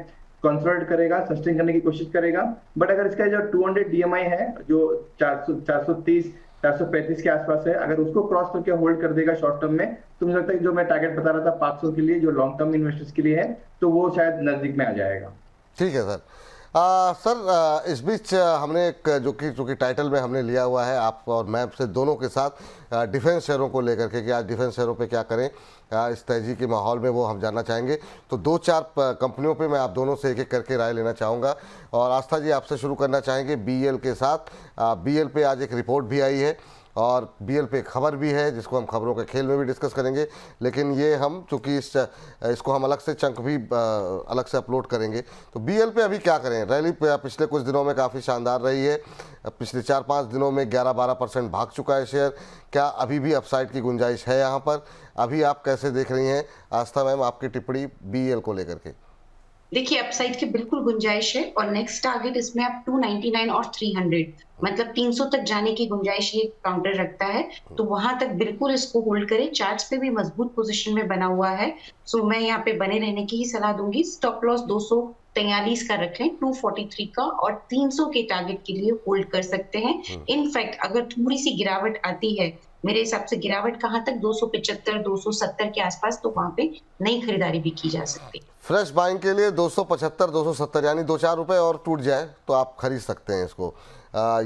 कंसोलिडेट करेगा, सस्टेन करने की कोशिश करेगा। बट अगर इसका जो 200 डीएमआई है जो 430 435 के आसपास है, अगर उसको क्रॉस करके होल्ड कर देगा शॉर्ट टर्म में, तो मुझे लगता है कि जो मैं टारगेट बता रहा था 500 के लिए जो लॉन्ग टर्म इन्वेस्टर्स के लिए है, तो वो शायद नजदीक में आ जाएगा। ठीक है सर। सर इस बीच हमने एक जो कि टाइटल में हमने लिया हुआ है आप और मैं से दोनों के साथ डिफेंस शेयरों को लेकर के कि आज डिफेंस शेयरों पे क्या करें इस तेजी के माहौल में, वो हम जानना चाहेंगे। तो 2-4 कंपनियों पे मैं आप दोनों से एक एक करके राय लेना चाहूँगा। और आस्था जी, आपसे शुरू करना चाहेंगे बीएल के साथ। बीएल पे आज एक रिपोर्ट भी आई है और बीएल पे खबर भी है, जिसको हम खबरों के खेल में भी डिस्कस करेंगे, लेकिन ये हम चूँकि इसको हम अलग से चंक भी अलग से अपलोड करेंगे। तो बीएल पे अभी क्या करें? रैली पिछले कुछ दिनों में काफ़ी शानदार रही है, पिछले 4-5 दिनों में 11-12% भाग चुका है शेयर। क्या अभी भी अपसाइड की गुंजाइश है यहाँ पर? अभी आप कैसे देख रही हैं? आस्था मैम, आपकी टिप्पणी बीएल को लेकर के। देखिए अपसाइड की बिल्कुल गुंजाइश है, और नेक्स्ट टारगेट इसमें आप 299 और 300 मतलब 300 तक जाने की गुंजाइश ये काउंटर रखता है। तो वहां तक बिल्कुल इसको होल्ड करें। चार्ट्स पे भी मजबूत पोजीशन में बना हुआ है, सो मैं यहाँ पे बने रहने की ही सलाह दूंगी। स्टॉप लॉस 243 का रखें, 243 का, और 300 के टारगेट के लिए होल्ड कर सकते हैं। इनफैक्ट अगर थोड़ी सी गिरावट आती है, मेरे हिसाब से गिरावट कहाँ तक 275 270 के आसपास, तो वहां पे नई खरीदारी भी की जा सकती है। फ्रेश बाइंग के लिए 275 270 यानी 2-4 रुपये और टूट जाए तो आप खरीद सकते हैं इसको।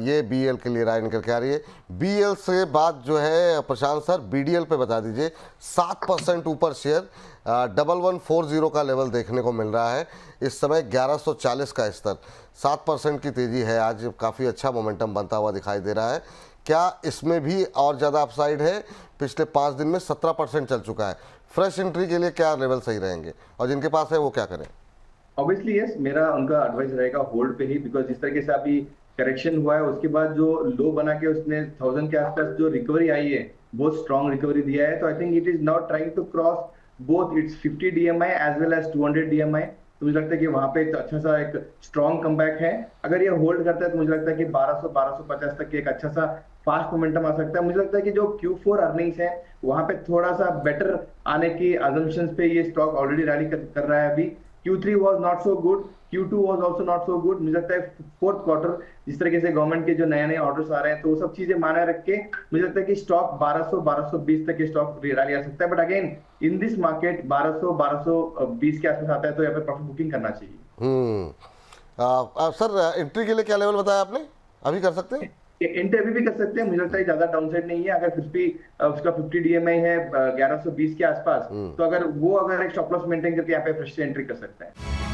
ये बीएल के लिए राय निकल के आ रही है। बीएल से बात जो है प्रशांत सर, बीडीएल पे बता दीजिए। 7% ऊपर शेयर 1140 का लेवल देखने को मिल रहा है इस समय, 1140 का स्तर, 7% की तेज़ी है आज, काफ़ी अच्छा मोमेंटम बनता हुआ दिखाई दे रहा है। क्या इसमें भी और ज़्यादा अपसाइड है? पिछले 5 दिन में 17% चल चुका है। फ्रेश एंट्री के लिए क्या लेवल सही रहेंगे, और जिनके पास है वो क्या करें? ऑब्वियसली यस, मेरा उनका एडवाइस रहेगा होल्ड पे ही, बिकॉज जिस तरीके से अभी करेक्शन हुआ है उसके बाद जो लो बना के उसने 1000 के आसपास जो रिकवरी आई है, बहुत स्ट्रॉन्ग रिकवरी दिया है। तो I think it is now trying to cross both its 50 DMI as well as 200 DMI. तो मुझे लगता है कि वहां पे एक अच्छा सा एक स्ट्रॉन्ग कमबैक है। अगर ये होल्ड करता है तो मुझे लगता है कि 1200-1250 तक एक अच्छा सा फास्ट मोमेंटम आ सकता है। मुझे लगता है कि जो Q4 अर्निंग्स है वहां पे थोड़ा सा बेटर आने की अजम्पशंस पे ये स्टॉक ऑलरेडी रैली कर रहा है। अभी Q3 was not so good, Q2 was also not so good. मुझे लगता है फोर्थ क्वार्टर जिस तरीके से गवर्नमेंट के जो नए ऑर्डर्स आ रहे हैं, तो वो सब चीजें माने रख के मुझे लगता है कि स्टॉक 1200-1220 तक के स्टॉक रैली आ सकता है। But again in this market 1200-1220 के आसपास आता है तो यहाँ पे प्रॉफिट बुकिंग करना चाहिए। सर एंट्री के लिए क्या लेवल बताया आपने? अभी कर सकते हैं एंट्री अभी भी कर सकते हैं। मुझे लगता है ज्यादा डाउनसाइड नहीं है। अगर फिर भी उसका 50 डीएमआई है 1120 के आसपास, तो अगर एक स्टॉप लॉस मेंटेन करके यहाँ पे फ्रेश एंट्री कर सकते हैं।